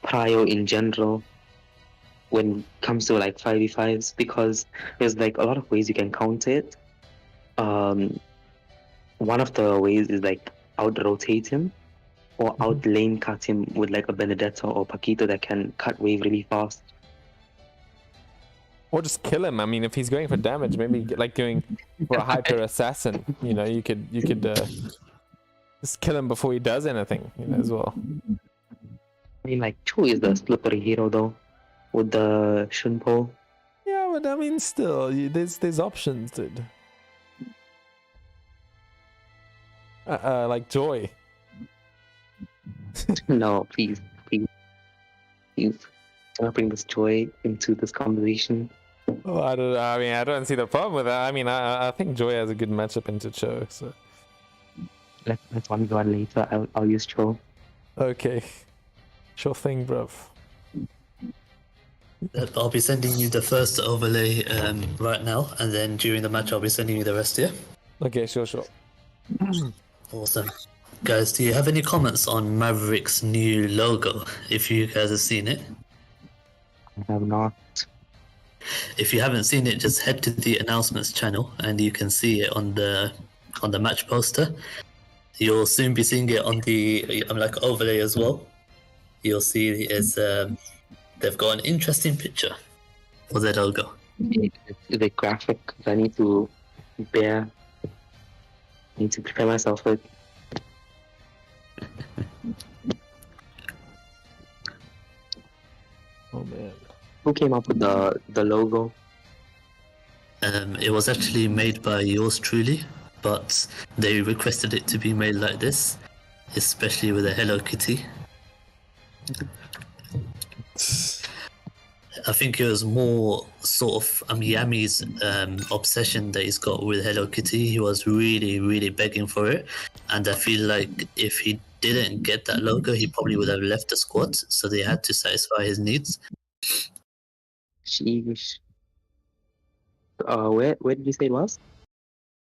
prio in general when it comes to 5v5s, because there's a lot of ways you can counter it. One of the ways is out rotate him or out lane cut him with a Benedetta or Paquito that can cut wave really fast. Or just kill him. I mean, if he's going for damage, maybe going for a hyper assassin. You could just kill him before he does anything. As well. I mean, Chu is the slippery hero though, with the Shunpo. Yeah, but I mean, still, there's options, dude. Like Joy. No, please. Don't bring this Joy into this conversation. Oh, I don't see the problem with that. I mean, I think Joy has a good matchup into Cho. So let's one go on later. I'll use Cho. Okay, sure thing, bruv. I'll be sending you the first overlay right now, and then during the match I'll be sending you the rest, yeah? Okay, sure. Awesome. Guys, do you have any comments on Maverick's new logo, if you guys have seen it? I have not. If you haven't seen it, just head to the announcements channel and you can see it on the match poster. You'll soon be seeing it on the overlay as well. You'll see it's they've got an interesting picture for their logo. The graphic I need to prepare myself with. Oh man. Who came up with the logo? It was actually made by yours truly, but they requested it to be made like this, especially with a Hello Kitty. I think it was more sort of Yami's obsession that he's got with Hello Kitty. He was really, really begging for it, and I feel like if he didn't get that logo, he probably would have left the squad. So they had to satisfy his needs. Sheesh. Where did you say it was?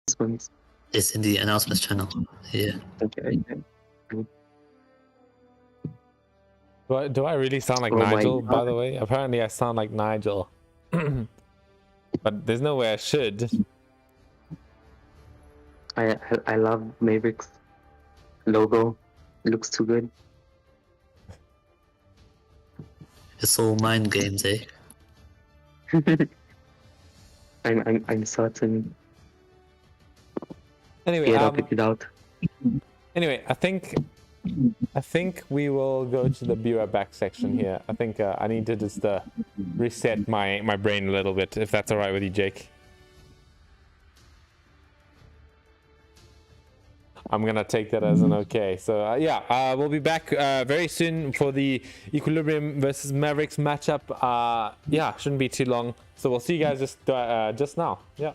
This one's It's in the announcements channel. Yeah. okay. Do I really sound like Oh my Nigel, by God. the way? Apparently I sound like Nigel. But there's no way I should. I love Mavericks logo. It looks too good. It's all mind games, eh? I'm certain. Anyway, Yeah, I'll pick it out. anyway, I think we will go to the be right back section here. I think I need to just reset my brain a little bit, if that's all right with you, Jake. I'm gonna take that as an okay. So yeah, we'll be back very soon for the Equilibrium versus Mavericks matchup. Yeah, shouldn't be too long. So we'll see you guys just now. Yeah.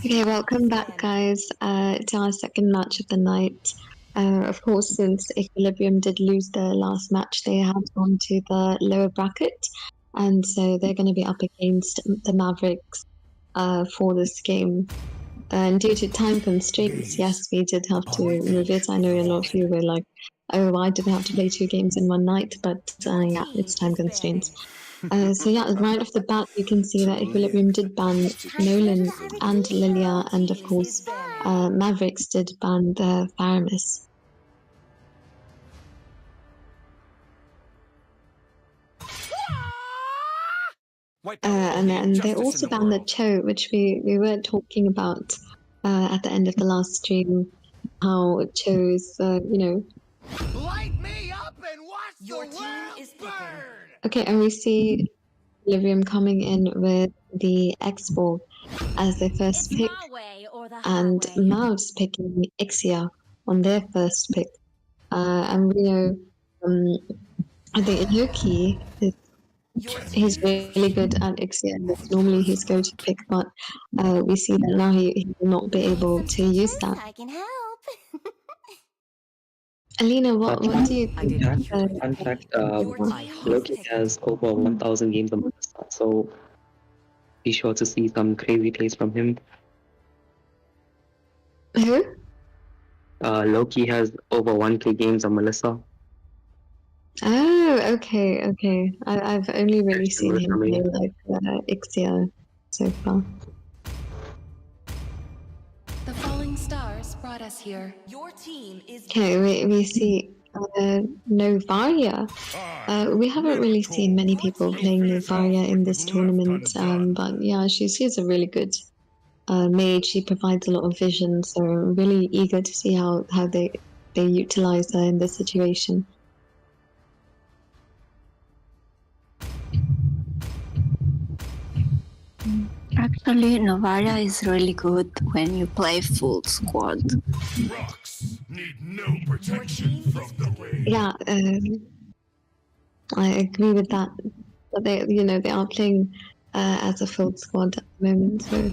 Okay, welcome back, guys, to our second match of the night. Of course, since Equilibrium did lose their last match, they have gone to the lower bracket, and so they're going to be up against the Mavericks for this game. And due to time constraints, yes, we did have to move it. I know a lot of you were like, oh, why did they have to play 2 games in one night? But yeah, it's time constraints. So yeah, right off the bat, you can see that Equilibrium did ban Nolan and Lilia, and of course, Mavericks did ban the Faramis. And then they also banned the Cho, which we were talking about at the end of the last stream, how Cho's, you know. Light me up and watch Your team is picking. Okay, and we see Equilibrium coming in with the X-Ball as their first pick, and Mavs picking Ixia on their first pick. And we know, I think Yuki, he's really good at Ixia, and it's normally his go-to pick, but we see that now he will not be able to use that. I can help. Alina, what do you think? Fun fact, Loki has over 1,000 games a month, so be sure to see some crazy plays from him. Who? Loki has over 1K games on Melissa. Oh, okay. I've only really seen him play like Ixia so far. The falling stars brought us here. Your team is Okay, we see Novaria. We haven't really seen many people playing Novaria in this tournament, but yeah, she's a really good mage. She provides a lot of vision, so I'm really eager to see how they utilize her in this situation. Actually, Novaria is really good when you play full squad. Rocks need no protection from the rain. Yeah, I agree with that. But they are playing as a full squad at the moment. So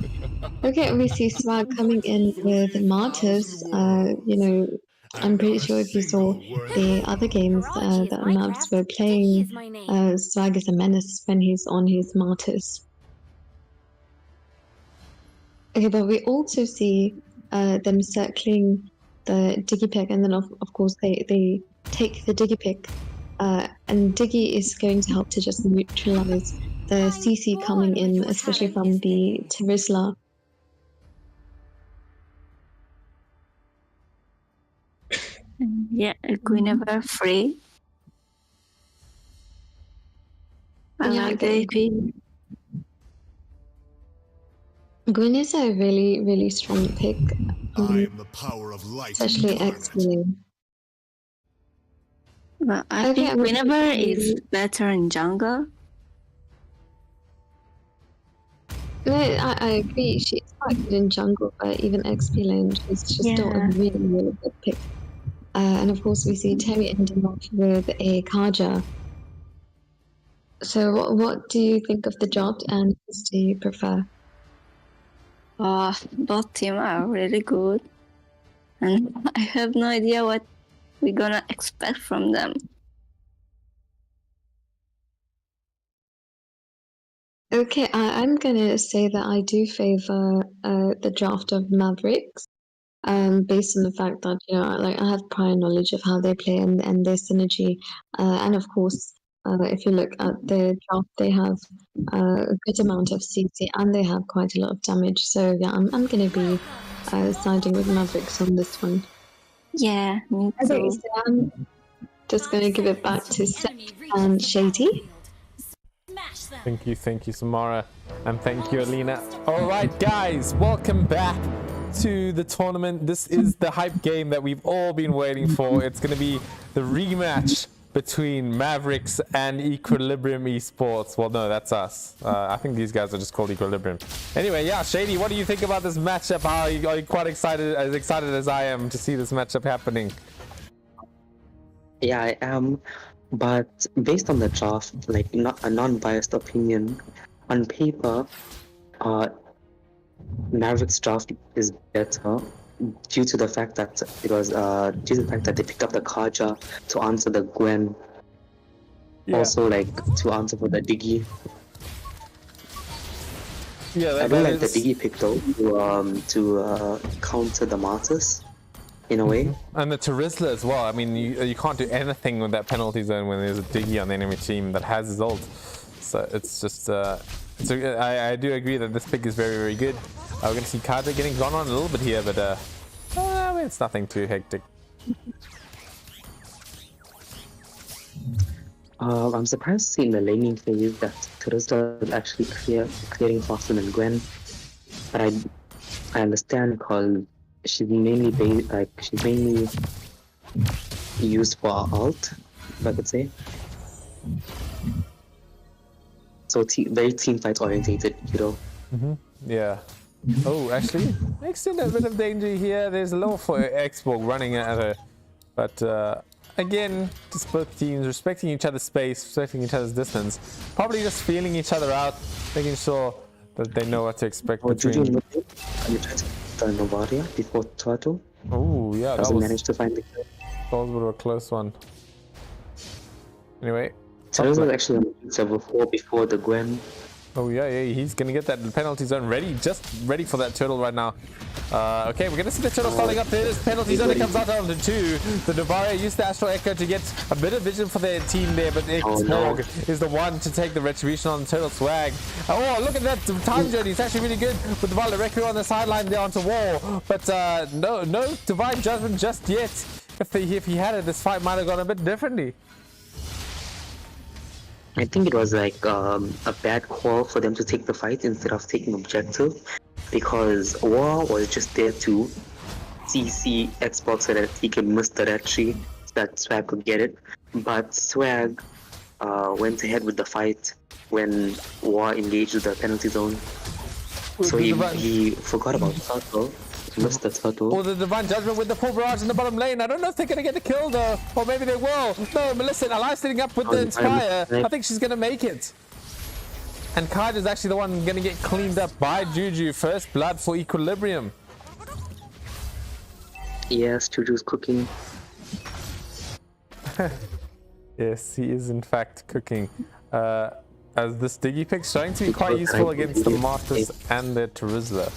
okay, we see Swag coming in with Martyrs. I'm pretty sure if you saw the other games that Mavs were playing, Swag is a menace when he's on his Martyrs. Okay, but we also see them circling the Digipick, and then of course they take the Digipick, and Digi is going to help to just neutralize the CC coming in, especially from the Terizla. Yeah, Guinevere free. I like the AP. Gwyn is a really, really strong pick, I am the power of light especially X-Wing. But I think Guinevere is better in jungle. No, I agree. She's quite good in jungle, but even XP lane, she's just still a really, really good pick. And of course, we see Terry ending off with a Kaja. So, what do you think of the draft, and who do you prefer? Both teams are really good, and I have no idea what we're gonna expect from them. Okay, I'm gonna say that I do favor the draft of Mavericks, based on the fact that I have prior knowledge of how they play and their synergy, and of course, if you look at the draft, they have a good amount of CC and they have quite a lot of damage. So yeah, I'm gonna be siding with Mavericks on this one. Yeah, me too. Okay, so I'm just gonna give it back to Seth and Shady. Thank you, Samara, and thank you, Alina. All right, guys, welcome back to the tournament. This is the hype game that we've all been waiting for. It's going to be the rematch between Mavericks and Equilibrium Esports. Well, no, that's us. I think these guys are just called Equilibrium. Anyway, yeah, Shady, what do you think about this matchup? Are you quite excited as I am to see this matchup happening? Yeah, I am. But based on the draft, like not a non-biased opinion, on paper, Mavericks draft is better due to the fact that it was due to the fact that they picked up the Kaja to answer the Gwen. Also, like to answer for the Diggy. Yeah, I do like the Diggy pick though to counter the Martyrs in a way. And the Terizla as well. I mean, you can't do anything with that penalty zone when there's a Diggy on the enemy team that has his ult. So it's just I do agree that this pick is very, very good. We're going to see Kaja getting gone on a little bit here, but I mean, it's nothing too hectic. I'm surprised to see in the laning phase that Terizla is actually clearing faster than Gwen, but I understand because she's mainly used for ult, if I could say. So very team fight orientated, you know. Yeah. Oh, actually, next in a bit of danger here. There's a low for Xborg running at her, but again, just both teams respecting each other's space, respecting each other's distance, probably just feeling each other out, making sure that they know what to expect between. You tried to turn Novaria before Turtle. Oh yeah, that was managed to find the kill. That was a bit of a close one. Anyway, Terizla was actually on level 4 before the Gwen. Oh yeah, he's gonna get that penalty zone ready, just ready for that turtle right now. Okay, we're gonna see the turtle starting up. There's penalty zone that comes out onto 2. The Novaria used the Astral Echo to get a bit of vision for their team there, but Xborg is the one to take the retribution on the turtle swag. Oh, look at that time journey. It's actually really good with the Violet Requiem on the sideline there onto wall, but no divine judgment just yet. If he had it, this fight might have gone a bit differently. I think it was like a bad call for them to take the fight instead of taking objective, because War was just there to CC Xbox so that he could miss the red tree so that Swag could get it. But Swag went ahead with the fight when War engaged the penalty zone. So he forgot about the turtle. Missed the turtle. Or the divine judgment with the full barrage in the bottom lane. I don't know if they're gonna get the kill though, or maybe they will. No, Melissa, Alive sitting up with the Inspire. I think she's gonna make it. And Kaja is actually the one gonna get cleaned up by Juju. First blood for Equilibrium. Yes, Juju's cooking. Yes, he is in fact cooking. As this Diggy pick showing to be quite useful against the Masters and the Terizla.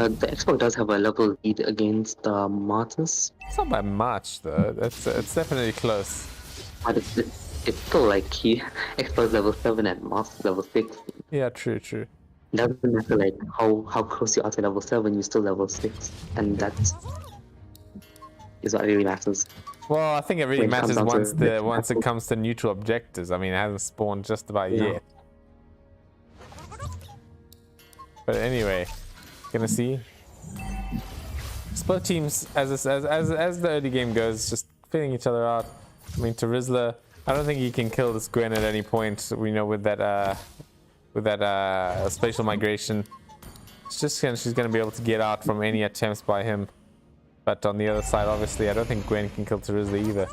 The Xbox does have a level lead against the Martyrs. It's not by much though. It's definitely close. But it's still like Xbox level 7 and Masters level 6. Yeah, true. It doesn't matter like how close you are to level 7, you're still level 6, and that is what really matters. Well, I think it really matters once it comes to neutral objectives. I mean, it hasn't spawned just about yet. But anyway. Gonna see both teams as the early game goes, just feeling each other out. I mean, Terizla, I don't think he can kill this Gwen at any point. We know with that spatial migration, she's gonna be able to get out from any attempts by him. But on the other side, obviously, I don't think Gwen can kill Terizla either.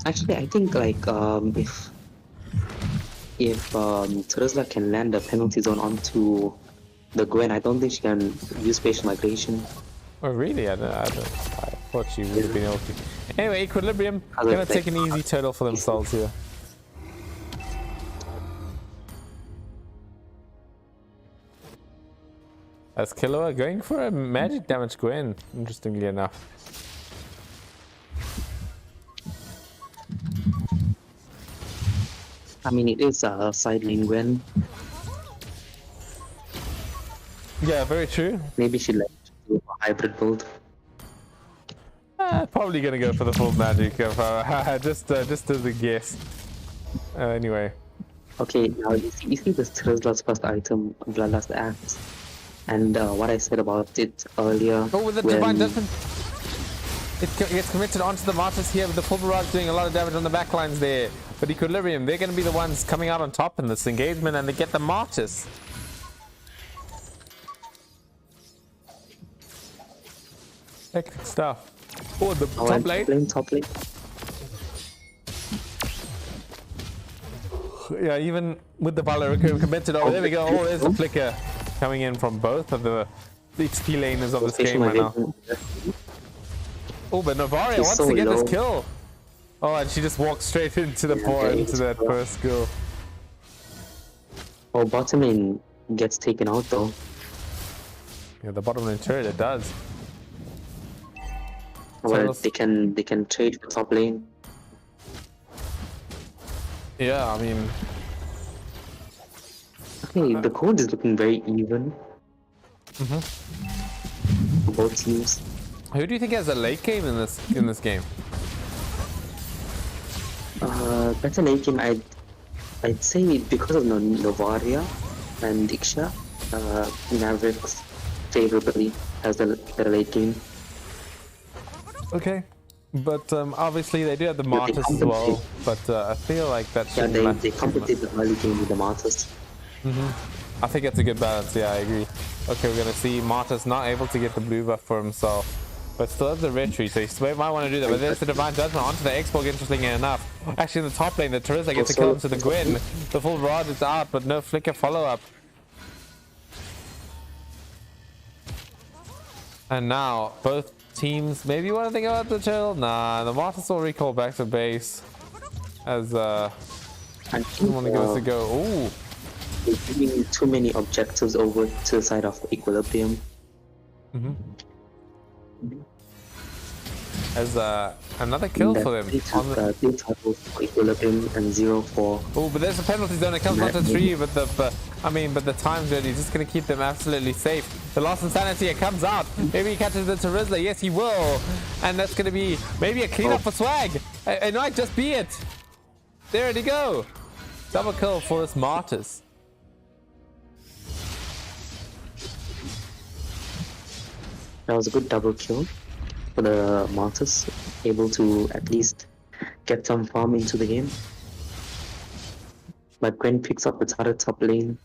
Actually, I think like if Terizla can land a penalty zone onto the Gwen, I don't think she can use spatial migration. Oh really? I thought she would have been able to. Anyway, Equilibrium gonna take an easy turtle for themselves here. As Killua going for a magic damage Gwen, interestingly enough. I mean, it is a side lane Gwen. Yeah, very true. Maybe she like to do a hybrid build. Probably gonna go for the full magic of just as a guess. Anyway. Okay, now you see this Terizla's first item, Bloodlust Axe, and what I said about it earlier. Oh, with the divine judgment, it gets committed onto the Martyrs here with the full barrage doing a lot of damage on the backlines there. But Equilibrium, they're gonna be the ones coming out on top in this engagement, and they get the Martyrs. Hectic stuff. Oh, the top lane. Top lane. Yeah, even with the Valerico commented, oh, there we go. Oh, there's a flicker coming in from both of the XP laners of this game right now. Oh, but Navaria wants to get this kill. Oh, and she just walks straight into the point into that first kill. Oh, bottom lane gets taken out though. Yeah, the bottom lane turret, it does. Well, they can trade for top lane. Yeah, I mean. Okay, the code is looking very even. Both teams. Who do you think has a late game in this game? Better late game. I'd say because of Novaria and Diksha, Mavericks favorably has the late game. Okay, but obviously they do have the Martyrs as well. But I feel like that should they completed the early game with the Martyrs. I think it's a good balance. Yeah, I agree. Okay, we're gonna see Martyrs not able to get the blue buff for himself, but still has the retreat, so he might want to do that. But there's the Divine Judgment onto the Xbox, interestingly enough. Actually, in the top lane, the Teresa gets a kill into the Gwen. The full Barrage is out, but no flicker follow-up. And now, both teams maybe want to think about the chill. Nah, the Martyrs will recall back to base. As, I want to give us a go. Ooh. They're giving too many objectives over to the side of Equilibrium. As another kill for them. On the Equilibrium and 0-4. Oh, but there's a penalty zone. It comes down to 3, but the time journey is just gonna keep them absolutely safe. The Lost Insanity, it comes out. Maybe he catches the Terizla. Yes, he will. And that's gonna be maybe a cleanup for Swag. It might just be it. There it go. Double kill for this Martyrs. That was a good double kill for the Martyrs, able to at least get some farm into the game. But Gwen picks up the turret top lane.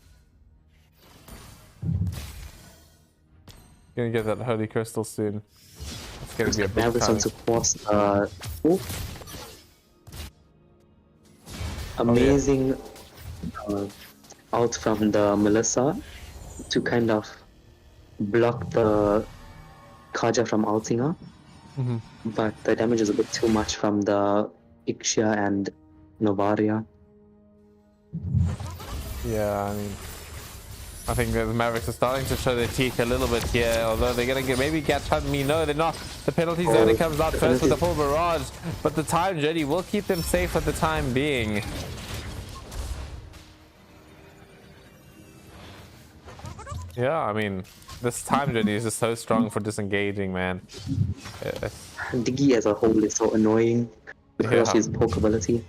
Gonna get that Holy Crystal soon. It's gonna be a big Mavericks time. on to force amazing out from the Melissa to kind of block the Kaja from ulting her. But the damage is a bit too much from the Ixia and Novaria. Yeah, I mean, I think the Mavericks are starting to show their teeth a little bit here, although they're gonna maybe get me. No, they're not. The penalty zone comes out first with the full barrage, but the time journey will keep them safe at the time being. Yeah, I mean, this time journey is just so strong for disengaging, man. Diggy as a whole is so annoying because of his poke ability.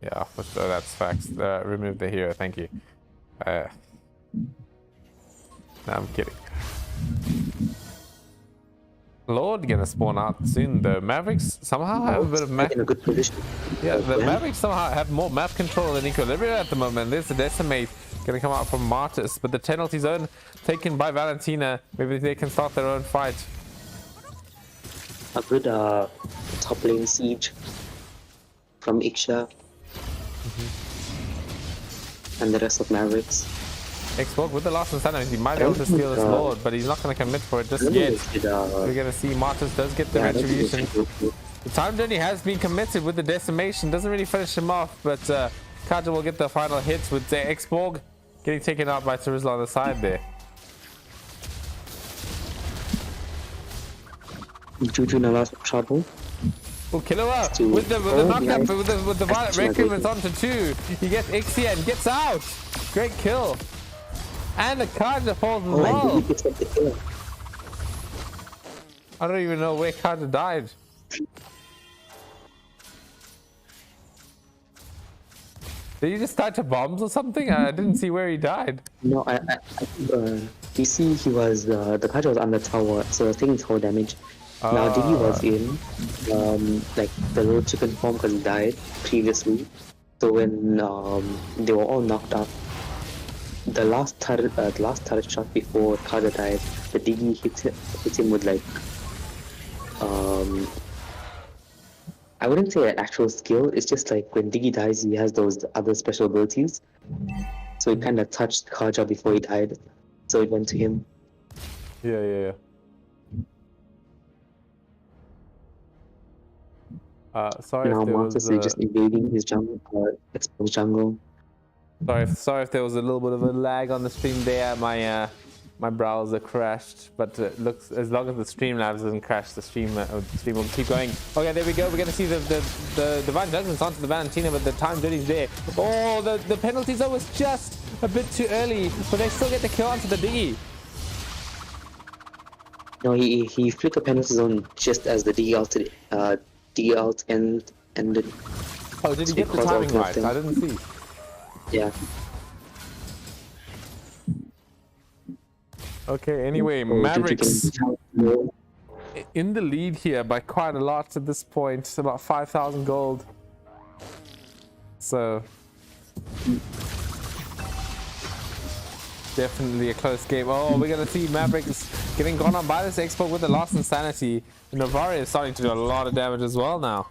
Yeah, for sure, that's facts. Remove the hero, thank you. No, I'm kidding. Lord gonna spawn out soon. The Mavericks somehow have a bit of map. In a good position. Yeah, the Mavericks somehow have more map control than Equilibrium at the moment. There's the Decimate gonna come out from Martyrs, but the penalty zone taken by Valentina. Maybe they can start their own fight. A good top lane siege from Ixia and the rest of Mavericks. Xbox with the Lost Insanity, he might be able to steal this Lord, but he's not going to commit for it just yet. We're going to see Martyrs does get the retribution. The time journey has been committed with the decimation, doesn't really finish him off, but Kaja will get the final hits with the Xborg getting taken out by Terizla on the side there. Juju in a lot of trouble. Oh, Killua with the knockdown, with the Violet Requiem, it's on to 2. He gets Ixia and gets out. Great kill. And the Kaja falls as well. I don't even know where Kaja died. Did he just die to bombs or something? I didn't see where he died. No, you see he was, the Kaja was on the tower, so taking tower damage. Now Diggy was in, like the little chicken form because he died previously. So when they were all knocked out, the last turret shot before Kaja died, the Diggy hit him with like, I wouldn't say an actual skill. It's just like when Diggy dies, he has those other special abilities. So he kind of touched Kaja before he died, so it went to him. Yeah. Sorry now if there Marcus was is just invading his jungle, exposed jungle. sorry if there was a little bit of a lag on the stream there. My browser crashed, but it looks, as long as the Streamlabs doesn't crash, the stream will keep going. Okay, there we go. We're gonna see the divine judgments onto the Valentina, but the time duty's there. Oh, the penalty zone was just a bit too early, but they still get the kill onto the Diggy. No, he flicked the penalty zone just as the Diggy ult ended. Oh, did he get the timing right? I didn't see. Yeah. Okay, anyway, Mavericks in the lead here by quite a lot at this point, about 5,000 gold. So definitely a close game. Oh, we're gonna see Mavericks getting gone on by this Expo with the lost insanity. Novari is starting to do a lot of damage as well now.